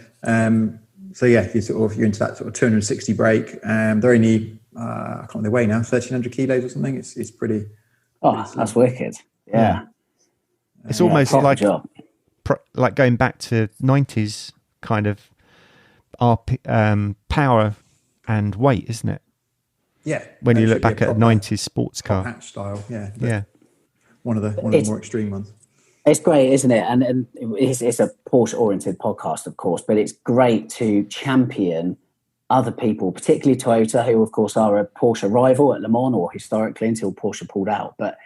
C: You're into that sort of 260 brake. They're only I can't remember, they weigh now 1,300 kilos or something. It's pretty.
A: That's wicked. Yeah.
B: It's almost like going back to 90s kind of power and weight, isn't it?
C: Yeah.
B: When you look back at a 90s sports car.
C: Hatch style, yeah.
B: Yeah.
C: One of the more extreme ones.
A: It's great, isn't it? And it's a Porsche-oriented podcast, of course, but it's great to champion other people, particularly Toyota, who, of course, are a Porsche rival at Le Mans, or historically until Porsche pulled out. But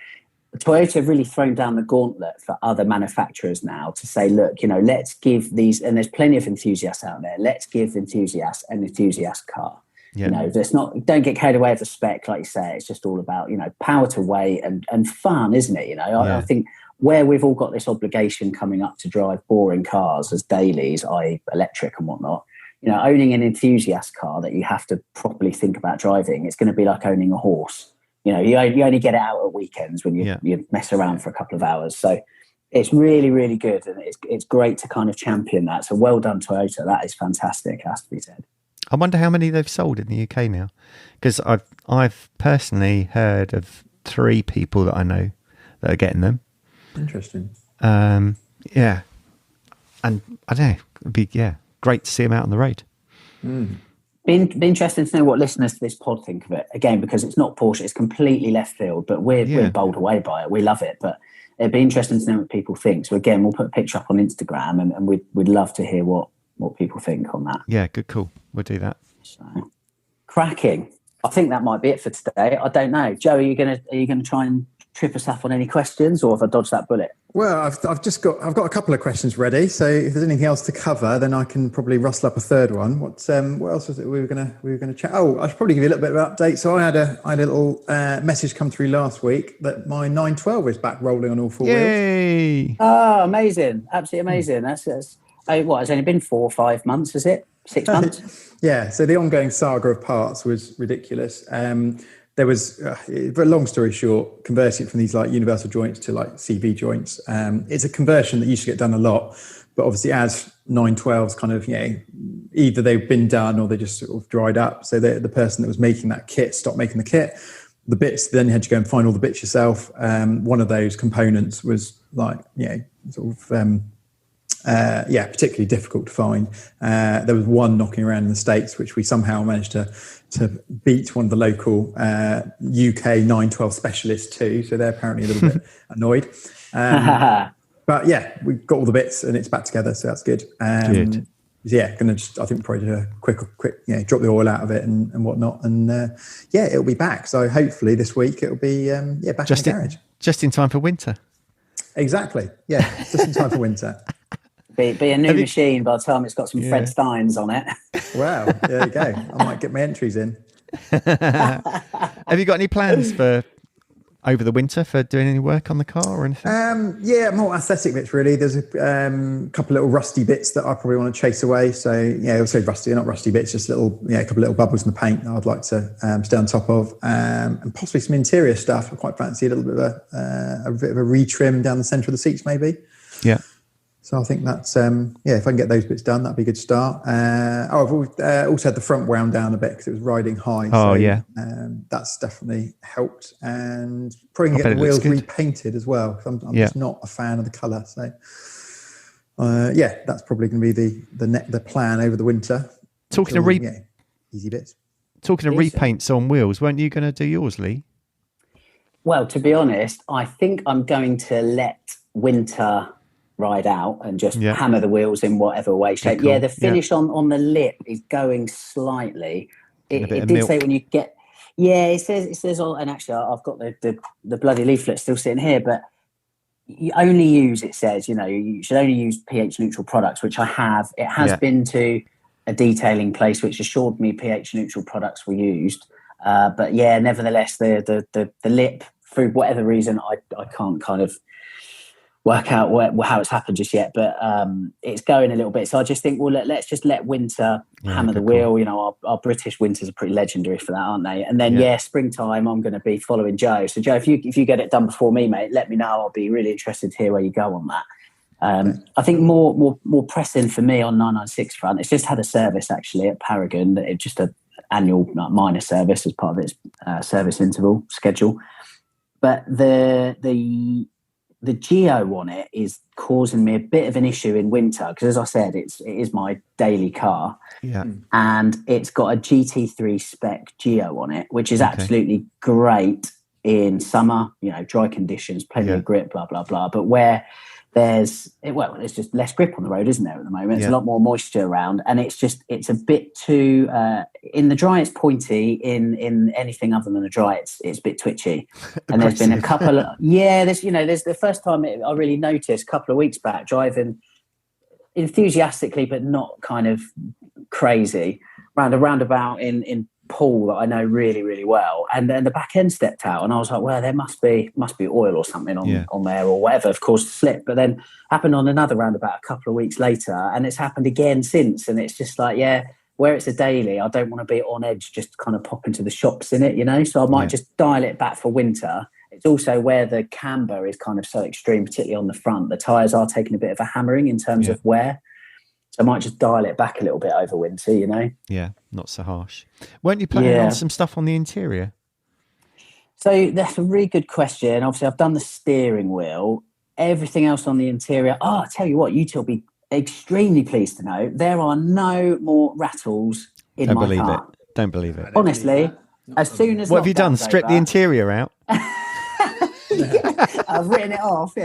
A: Toyota have really thrown down the gauntlet for other manufacturers now to say, look, let's give these, and there's plenty of enthusiasts out there, let's give enthusiasts an enthusiast car.
B: Yeah.
A: Don't get carried away with the spec, like you say. It's just all about, power to weight and fun, isn't it? I think where we've all got this obligation coming up to drive boring cars as dailies, i.e. electric and whatnot, owning an enthusiast car that you have to properly think about driving, it's going to be like owning a horse. You only get it out at weekends when you mess around for a couple of hours. So it's really, really good. And it's great to kind of champion that. So well done, Toyota. That is fantastic, has to be said.
B: I wonder how many they've sold in the UK now. Because I've personally heard of 3 people that I know that are getting them.
C: Interesting.
B: Yeah. And I don't know, it'd be great to see them out on the road.
A: Be interesting to know what listeners to this pod think of it. Again, because it's not Porsche, it's completely left field, but we're bowled away by it. We love it, but it'd be interesting to know what people think. So again, we'll put a picture up on Instagram, and we'd love to hear what people think on that.
B: Yeah, good call. We'll do that.
A: So, cracking. I think that might be it for today. I don't know. Joe, are you gonna try and trip us up on any questions, or have I dodged that bullet?
C: Well, I've got a couple of questions ready. So if there's anything else to cover, then I can probably rustle up a third one. What else was it we were gonna chat? Oh, I should probably give you a little bit of an update. So I had a little message come through last week that my 912 is back rolling on all 4 wheels.
A: Oh, amazing! Absolutely amazing. That's it's only been 4 or 5 months, is it? 6 months?
C: Yeah. So the ongoing saga of parts was ridiculous. There was, very long story short, converting it from these like universal joints to like CV joints. It's a conversion that used to get done a lot, but obviously as 912s kind of, either they've been done or they just sort of dried up. So the person that was making that kit stopped making the kit. the bits, then you had to go and find all the bits yourself. One of those components was like, sort of, particularly difficult to find. There was one knocking around in the States, which we somehow managed to beat one of the local UK 912 specialists too. So they're apparently a little bit annoyed. But yeah, we've got all the bits and it's back together, so that's good.
B: Good.
C: Yeah, going to just, I think, probably do a quick, drop the oil out of it and whatnot, and it'll be back. So hopefully this week it'll be back in the garage.
B: Just in time for winter.
C: Exactly. Yeah, just in time for winter.
A: Be a new machine by the time it's got some Fred Steins on it.
C: Wow, there you go. I might get my entries in.
B: Have you got any plans for over the winter for doing any work on the car or anything?
C: More aesthetic bits really. There's a couple little rusty bits that I probably want to chase away. So I'll say rusty, not rusty bits, just little, a couple little bubbles in the paint that I'd like to stay on top of, and possibly some interior stuff. I quite fancy a little bit of a bit of a retrim down the centre of the seats, maybe. Yeah. So I think that's, if I can get those bits done, that'd be a good start. I've also had the front wound down a bit because it was riding high. That's definitely helped. And probably going to get the wheels repainted as well. I'm just not a fan of the colour. So, that's probably going to be the plan over the winter.
B: Talking of
C: easy bits.
B: Talking of repaints on wheels, weren't you going to do yours, Lee?
A: Well, to be honest, I think I'm going to let winter ride out and just hammer the wheels in whatever way, shape. Cool. Yeah, the finish on the lip is going slightly. It did say when you get... Yeah, it says all... And actually, I've got the bloody leaflet still sitting here, but you only use, it says, you should only use pH-neutral products, which I have. It has been to a detailing place which assured me pH-neutral products were used. But yeah, nevertheless, the lip, for whatever reason, I can't kind of work out how it's happened just yet, but it's going a little bit. So I just think, well, let's just let winter hammer the wheel. Our British winters are pretty legendary for that, aren't they? And then springtime, I'm going to be following Joe. So Joe, if you get it done before me, mate, let me know. I'll be really interested to hear where you go on that. I think more pressing for me on 996 front. It's just had a service actually at Paragon. It's just an annual minor service as part of its service interval schedule. But the geo on it is causing me a bit of an issue in winter because, as I said, it is my daily car, and it's got a GT3 spec geo on it, which is absolutely great in summer, dry conditions, plenty of grip, blah blah blah. But where there's just less grip on the road, isn't there, at the moment? There's a lot more moisture around, and it's a bit too in the dry it's pointy, in anything other than the dry it's a bit twitchy. And there's been a couple of there's the first time I really noticed a couple of weeks back, driving enthusiastically but not kind of crazy round a roundabout in Pool that I know really, really well, and then the back end stepped out, and I was like, well, there must be oil or something on there or whatever. Of course, slip, but then happened on another roundabout a couple of weeks later, and it's happened again since. And it's just like, where it's a daily, I don't want to be on edge, just kind of pop into the shops in it, So I might just dial it back for winter. It's also where the camber is kind of so extreme, particularly on the front. The tyres are taking a bit of a hammering in terms of wear. So I might just dial it back a little bit over winter, Yeah,
B: not so harsh. Weren't you planning on some stuff on the interior?
A: So that's a really good question. Obviously, I've done the steering wheel. Everything else on the interior. Oh, I'll tell you what, you two will be extremely pleased to know there are no more rattles in my car.
B: Don't believe it.
A: Honestly, as soon as...
B: What have you done? Stripped the interior out?
A: I've written it off,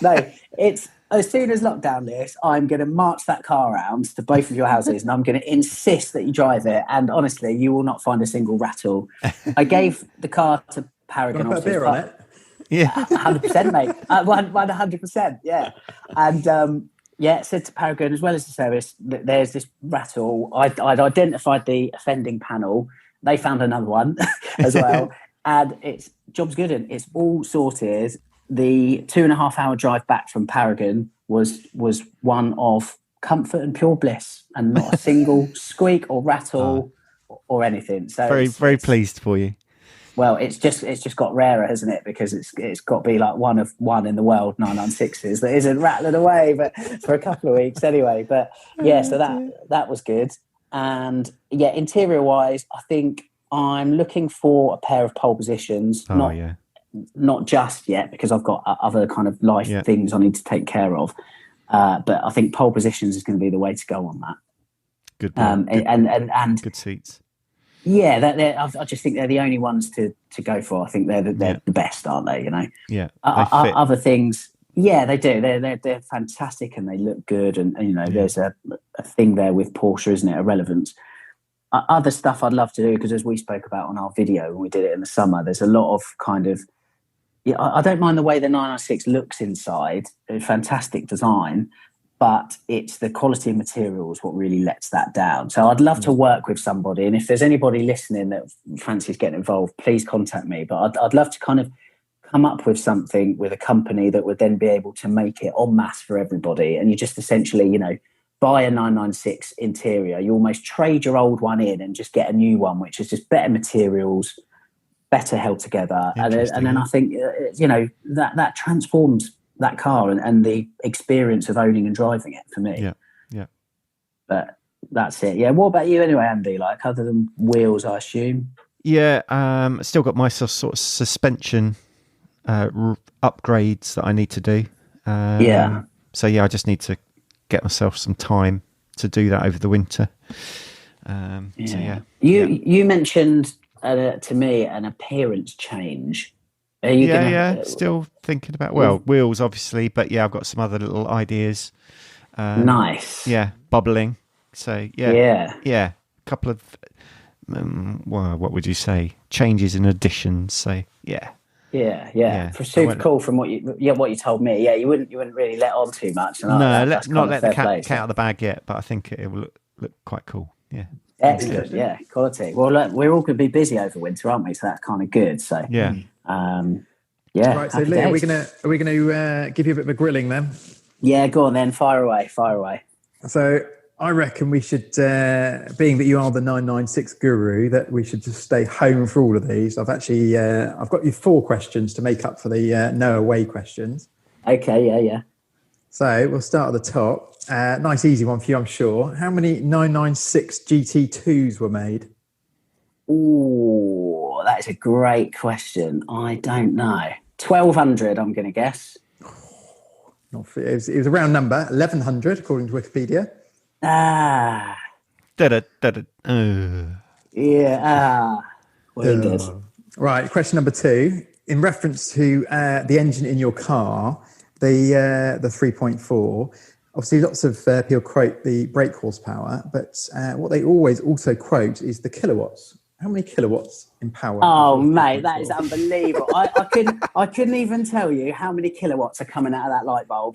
A: No, it's... As soon as lockdown lifts, I'm going to march that car around to both of your houses, and I'm going to insist that you drive it. And honestly, you will not find a single rattle. I gave the car to Paragon.
C: Put a beer on it?
A: Yeah, 100%, mate. 100%, yeah. And said to Paragon, as well as the service, that there's this rattle. I'd identified the offending panel. They found another one as well, and it's job's good. And it's all sorted. The 2.5 hour drive back from Paragon was one of comfort and pure bliss, and not a single squeak or rattle or anything. So
B: very pleased for you.
A: Well, it's just got rarer, hasn't it? Because it's got to be like one of one in the world 996s that isn't rattling away, but for a couple of weeks anyway. But so that was good. And interior wise, I think I'm looking for a pair of pole positions. Not just yet, because I've got other kind of life things I need to take care of. But I think pole positions is going to be the way to go on that.
B: Good.
A: And
B: good seats.
A: Yeah, I just think they're the only ones to go for. I think they're the best, aren't they? You know.
B: Yeah.
A: Other things. Yeah, they do. They're fantastic and they look good. And you know, there's a thing there with Porsche, isn't it? A relevance. Other stuff I'd love to do, because as we spoke about on our video when we did it in the summer, there's a lot of kind of. Yeah, I don't mind the way the 996 looks inside. A fantastic design. But it's the quality of materials what really lets that down. So I'd love to work with somebody. And if there's anybody listening that fancies getting involved, please contact me. But I'd love to kind of come up with something with a company that would then be able to make it en masse for everybody. And you just essentially, you know, buy a 996 interior. You almost trade your old one in and just get a new one, which is just better materials, better held together. And then I think, you know, that transforms that car and the experience of owning and driving it for me.
B: Yeah.
A: But that's it. Yeah. What about you anyway, Andy? Like, other than wheels, I assume?
B: Yeah. Still got my sort of suspension upgrades that I need to do. So I just need to get myself some time to do that over the winter. You mentioned to me an appearance change. Are you still thinking about wheels, obviously, but I've got some other little ideas.
A: Nice.
B: Bubbling. So a couple of what would you say? Changes and additions. So super cool from what you told me. Yeah, you wouldn't really let on too much. Let's not let the cat out of the bag yet, but I think it will look quite cool. Yeah.
A: Excellent. Yeah, quality. Well, look, we're all going to be busy over winter, aren't we? So that's kind of good. So
C: Right. So Lee, are we going to give you a bit of a grilling then?
A: Yeah, go on then. Fire away.
C: So I reckon we should, being that you are the 996 guru, that we should just stay home for all of these. I've actually I've got you 4 questions to make up for the no away questions.
A: Okay. Yeah.
C: So we'll start at the top. Nice easy one for you, I'm sure. How many 996 GT2s were made?
A: Ooh, that is a great question. I don't know. 1,200, I'm going to guess.
C: It was a round number, 1,100, according to Wikipedia.
A: Wounded.
C: Right, question number 2. In reference to the engine in your car, the 3.4, obviously lots of people quote the brake horsepower, but what they always also quote is the kilowatts. How many kilowatts in power?
A: Oh, mate, that is unbelievable. I couldn't even tell you how many kilowatts are coming out of that light bulb.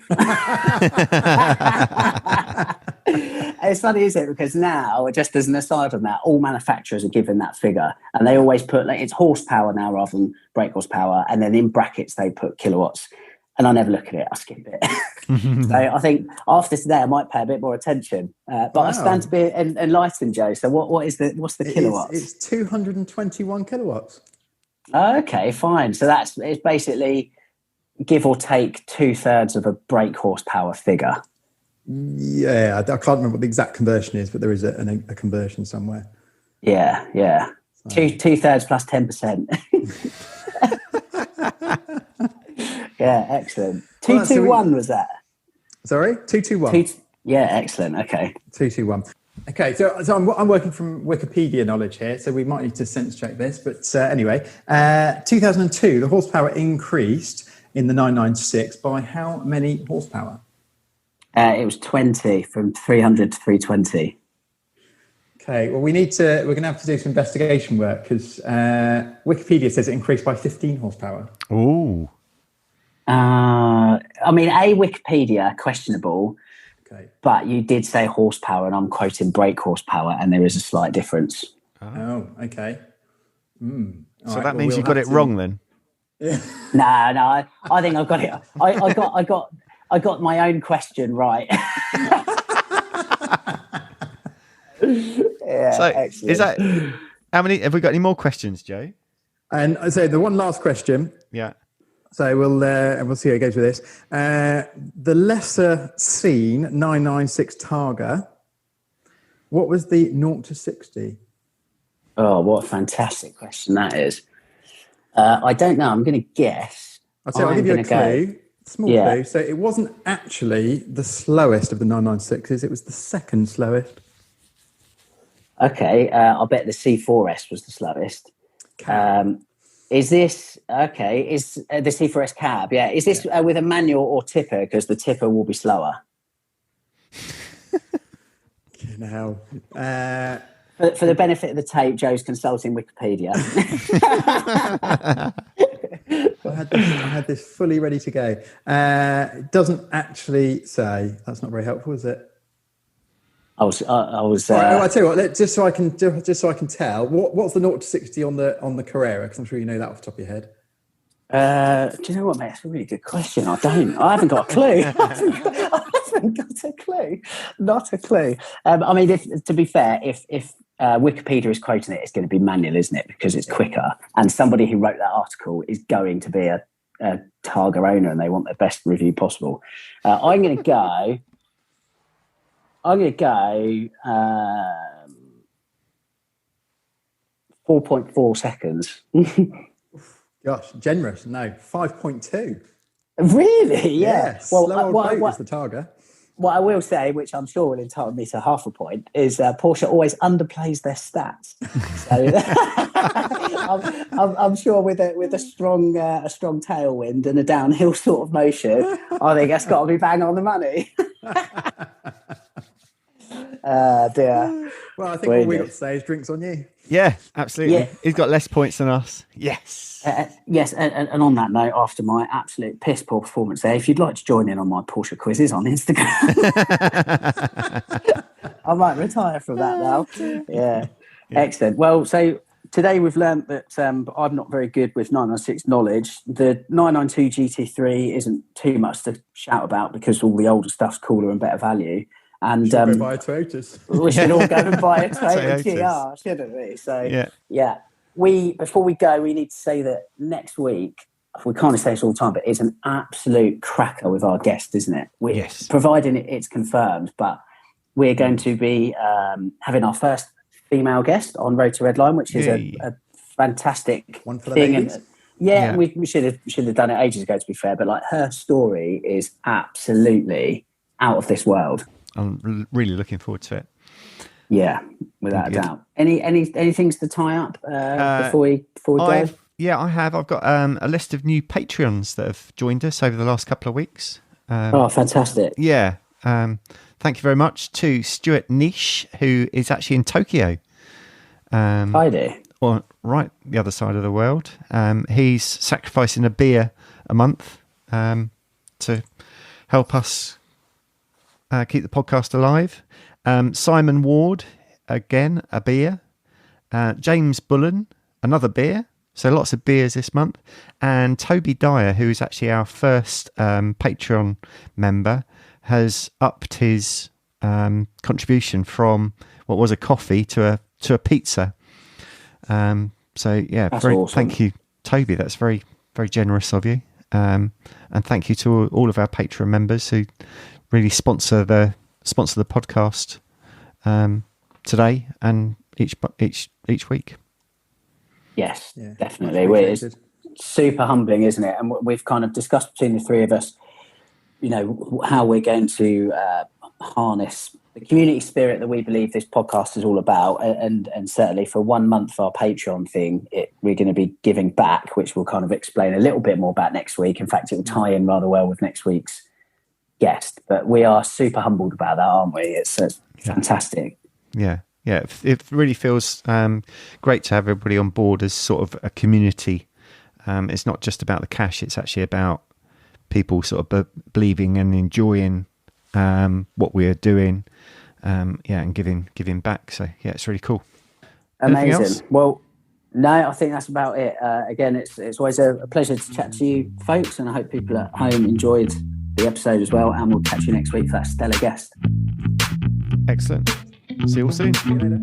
A: It's funny, isn't it? Because now, just as an aside on that, all manufacturers are given that figure, and they always put it's horsepower now rather than brake horsepower, and then in brackets they put kilowatts. And I never look at it. I skip it. So I think after today, I might pay a bit more attention. But I stand to be enlightened, Joe. So what's the kilowatts?
C: It's 221 kilowatts.
A: Okay, fine. So it's basically give or take 2/3 of a brake horsepower figure.
C: Yeah, I can't remember what the exact conversion is, but there is a conversion somewhere.
A: Yeah. So. 2/3 plus 10%. Yeah, excellent. 221 was that?
C: Sorry, 221.
A: Yeah, excellent. Okay,
C: 221. Okay, so I'm working from Wikipedia knowledge here, so we might need to sense check this. But anyway, 2002, the horsepower increased in the 996 by how many horsepower?
A: It was 20, from 300 to 320.
C: Okay, well, we're going to have to do some investigation work because Wikipedia says it increased by 15 horsepower.
B: Ooh.
A: I mean, Wikipedia, questionable.
C: Okay.
A: But you did say horsepower, and I'm quoting brake horsepower, and there is a slight difference.
C: Oh, okay.
B: So that means you got it wrong then?
C: Yeah.
A: No, I think I got it. I got my own question right. Yeah,
B: so
A: excellent.
B: Is that how many? Have we got any more questions, Joe?
C: And so the one last question.
B: Yeah.
C: So we'll see how it goes with this. The lesser seen 996 Targa. What was the 0 to 60?
A: Oh, what a fantastic question that is. I don't know. I'm going to guess.
C: I'll give you a clue. Small clue. So it wasn't actually the slowest of the 996s. It was the second slowest.
A: Okay. I'll bet the C4S was the slowest. Is this okay? Is the C4S cab? Yeah. Is this with a manual or tipper? Because the tipper will be slower.
C: For
A: the benefit of the tape, Joe's consulting Wikipedia.
C: I had this fully ready to go. It doesn't actually say. That's not very helpful, is it?
A: I was.
C: I tell you what. Just so I can tell. What's the 0 to 60 on the Carrera? Because I'm sure you know that off the top of your head.
A: Do you know what, mate? That's a really good question. I haven't got a clue. I haven't got a clue. Not a clue. I mean, to be fair, if Wikipedia is quoting it, it's going to be manual, isn't it? Because it's quicker. And somebody who wrote that article is going to be a Targa owner, and they want the best review possible. I'm going to go 4.4 seconds.
C: Gosh, generous. No, 5.2.
A: Really? Yeah.
C: Well, slow old is the Targa.
A: What I will say, which I'm sure will entitle me to half a point, is Porsche always underplays their stats. So I'm sure with a strong tailwind and a downhill sort of motion, I think that's got to be bang on the money. Dear.
C: Well, I think all we got to say is drinks on you.
B: Yeah, absolutely. Yeah. He's got less points than us. Yes.
A: Yes, and on that note, after my absolute piss poor performance there, if you'd like to join in on my Porsche quizzes on Instagram, I might retire from that now. Yeah. Excellent. Well, so today we've learnt that I'm not very good with 996 knowledge. The 992 GT3 isn't too much to shout about because all the older stuff's cooler and better value. And
C: go buy a Toyotas.
A: We should all go and buy a Toyota GR, shouldn't we? So yeah. Before we go, we need to say that next week, we can't say this all the time, but it's an absolute cracker with our guest, isn't it?
B: Yes.
A: Providing it's confirmed, but we're going to be having our first female guest on Road to Redline, which is a fantastic
C: one for the ladies.
A: We should have done it ages ago, to be fair. But like, her story is absolutely out of this world.
B: I'm really looking forward to it.
A: Yeah, without a doubt. Any things to tie up before we go?
B: I have. I've got a list of new Patreons that have joined us over the last couple of weeks.
A: Fantastic.
B: Yeah. Thank you very much to Stuart Niche, who is actually in Tokyo.
A: Hi there.
B: Well, right the other side of the world. He's sacrificing a beer a month to help us keep the podcast alive. Simon Ward, again, a beer. James Bullen, another beer. So lots of beers this month. And Toby Dyer, who is actually our first Patreon member, has upped his contribution from what was a coffee to a pizza. So yeah, awesome. Thank you, Toby. That's very, very generous of you. And thank you to all of our Patreon members who really sponsor the podcast today and each week.
A: Yes, definitely. It's super humbling, isn't it? And we've kind of discussed between the three of us, how we're going to harness the community spirit that we believe this podcast is all about. And certainly for 1 month, our Patreon thing, we're going to be giving back, which we'll kind of explain a little bit more about next week. In fact, it will tie in rather well with next week's guest. But we are super humbled about that, aren't we? It's fantastic.
B: Yeah. It really feels great to have everybody on board as sort of a community. It's not just about the cash; it's actually about people sort of believing and enjoying what we are doing, and giving back. So yeah, it's really cool.
A: Amazing. Well, no, I think that's about it. Again, it's always a pleasure to chat to you folks, and I hope people at home enjoyed the episode as well. And we'll catch you next week for that stellar guest.
B: Excellent. See you all soon.
C: See you later.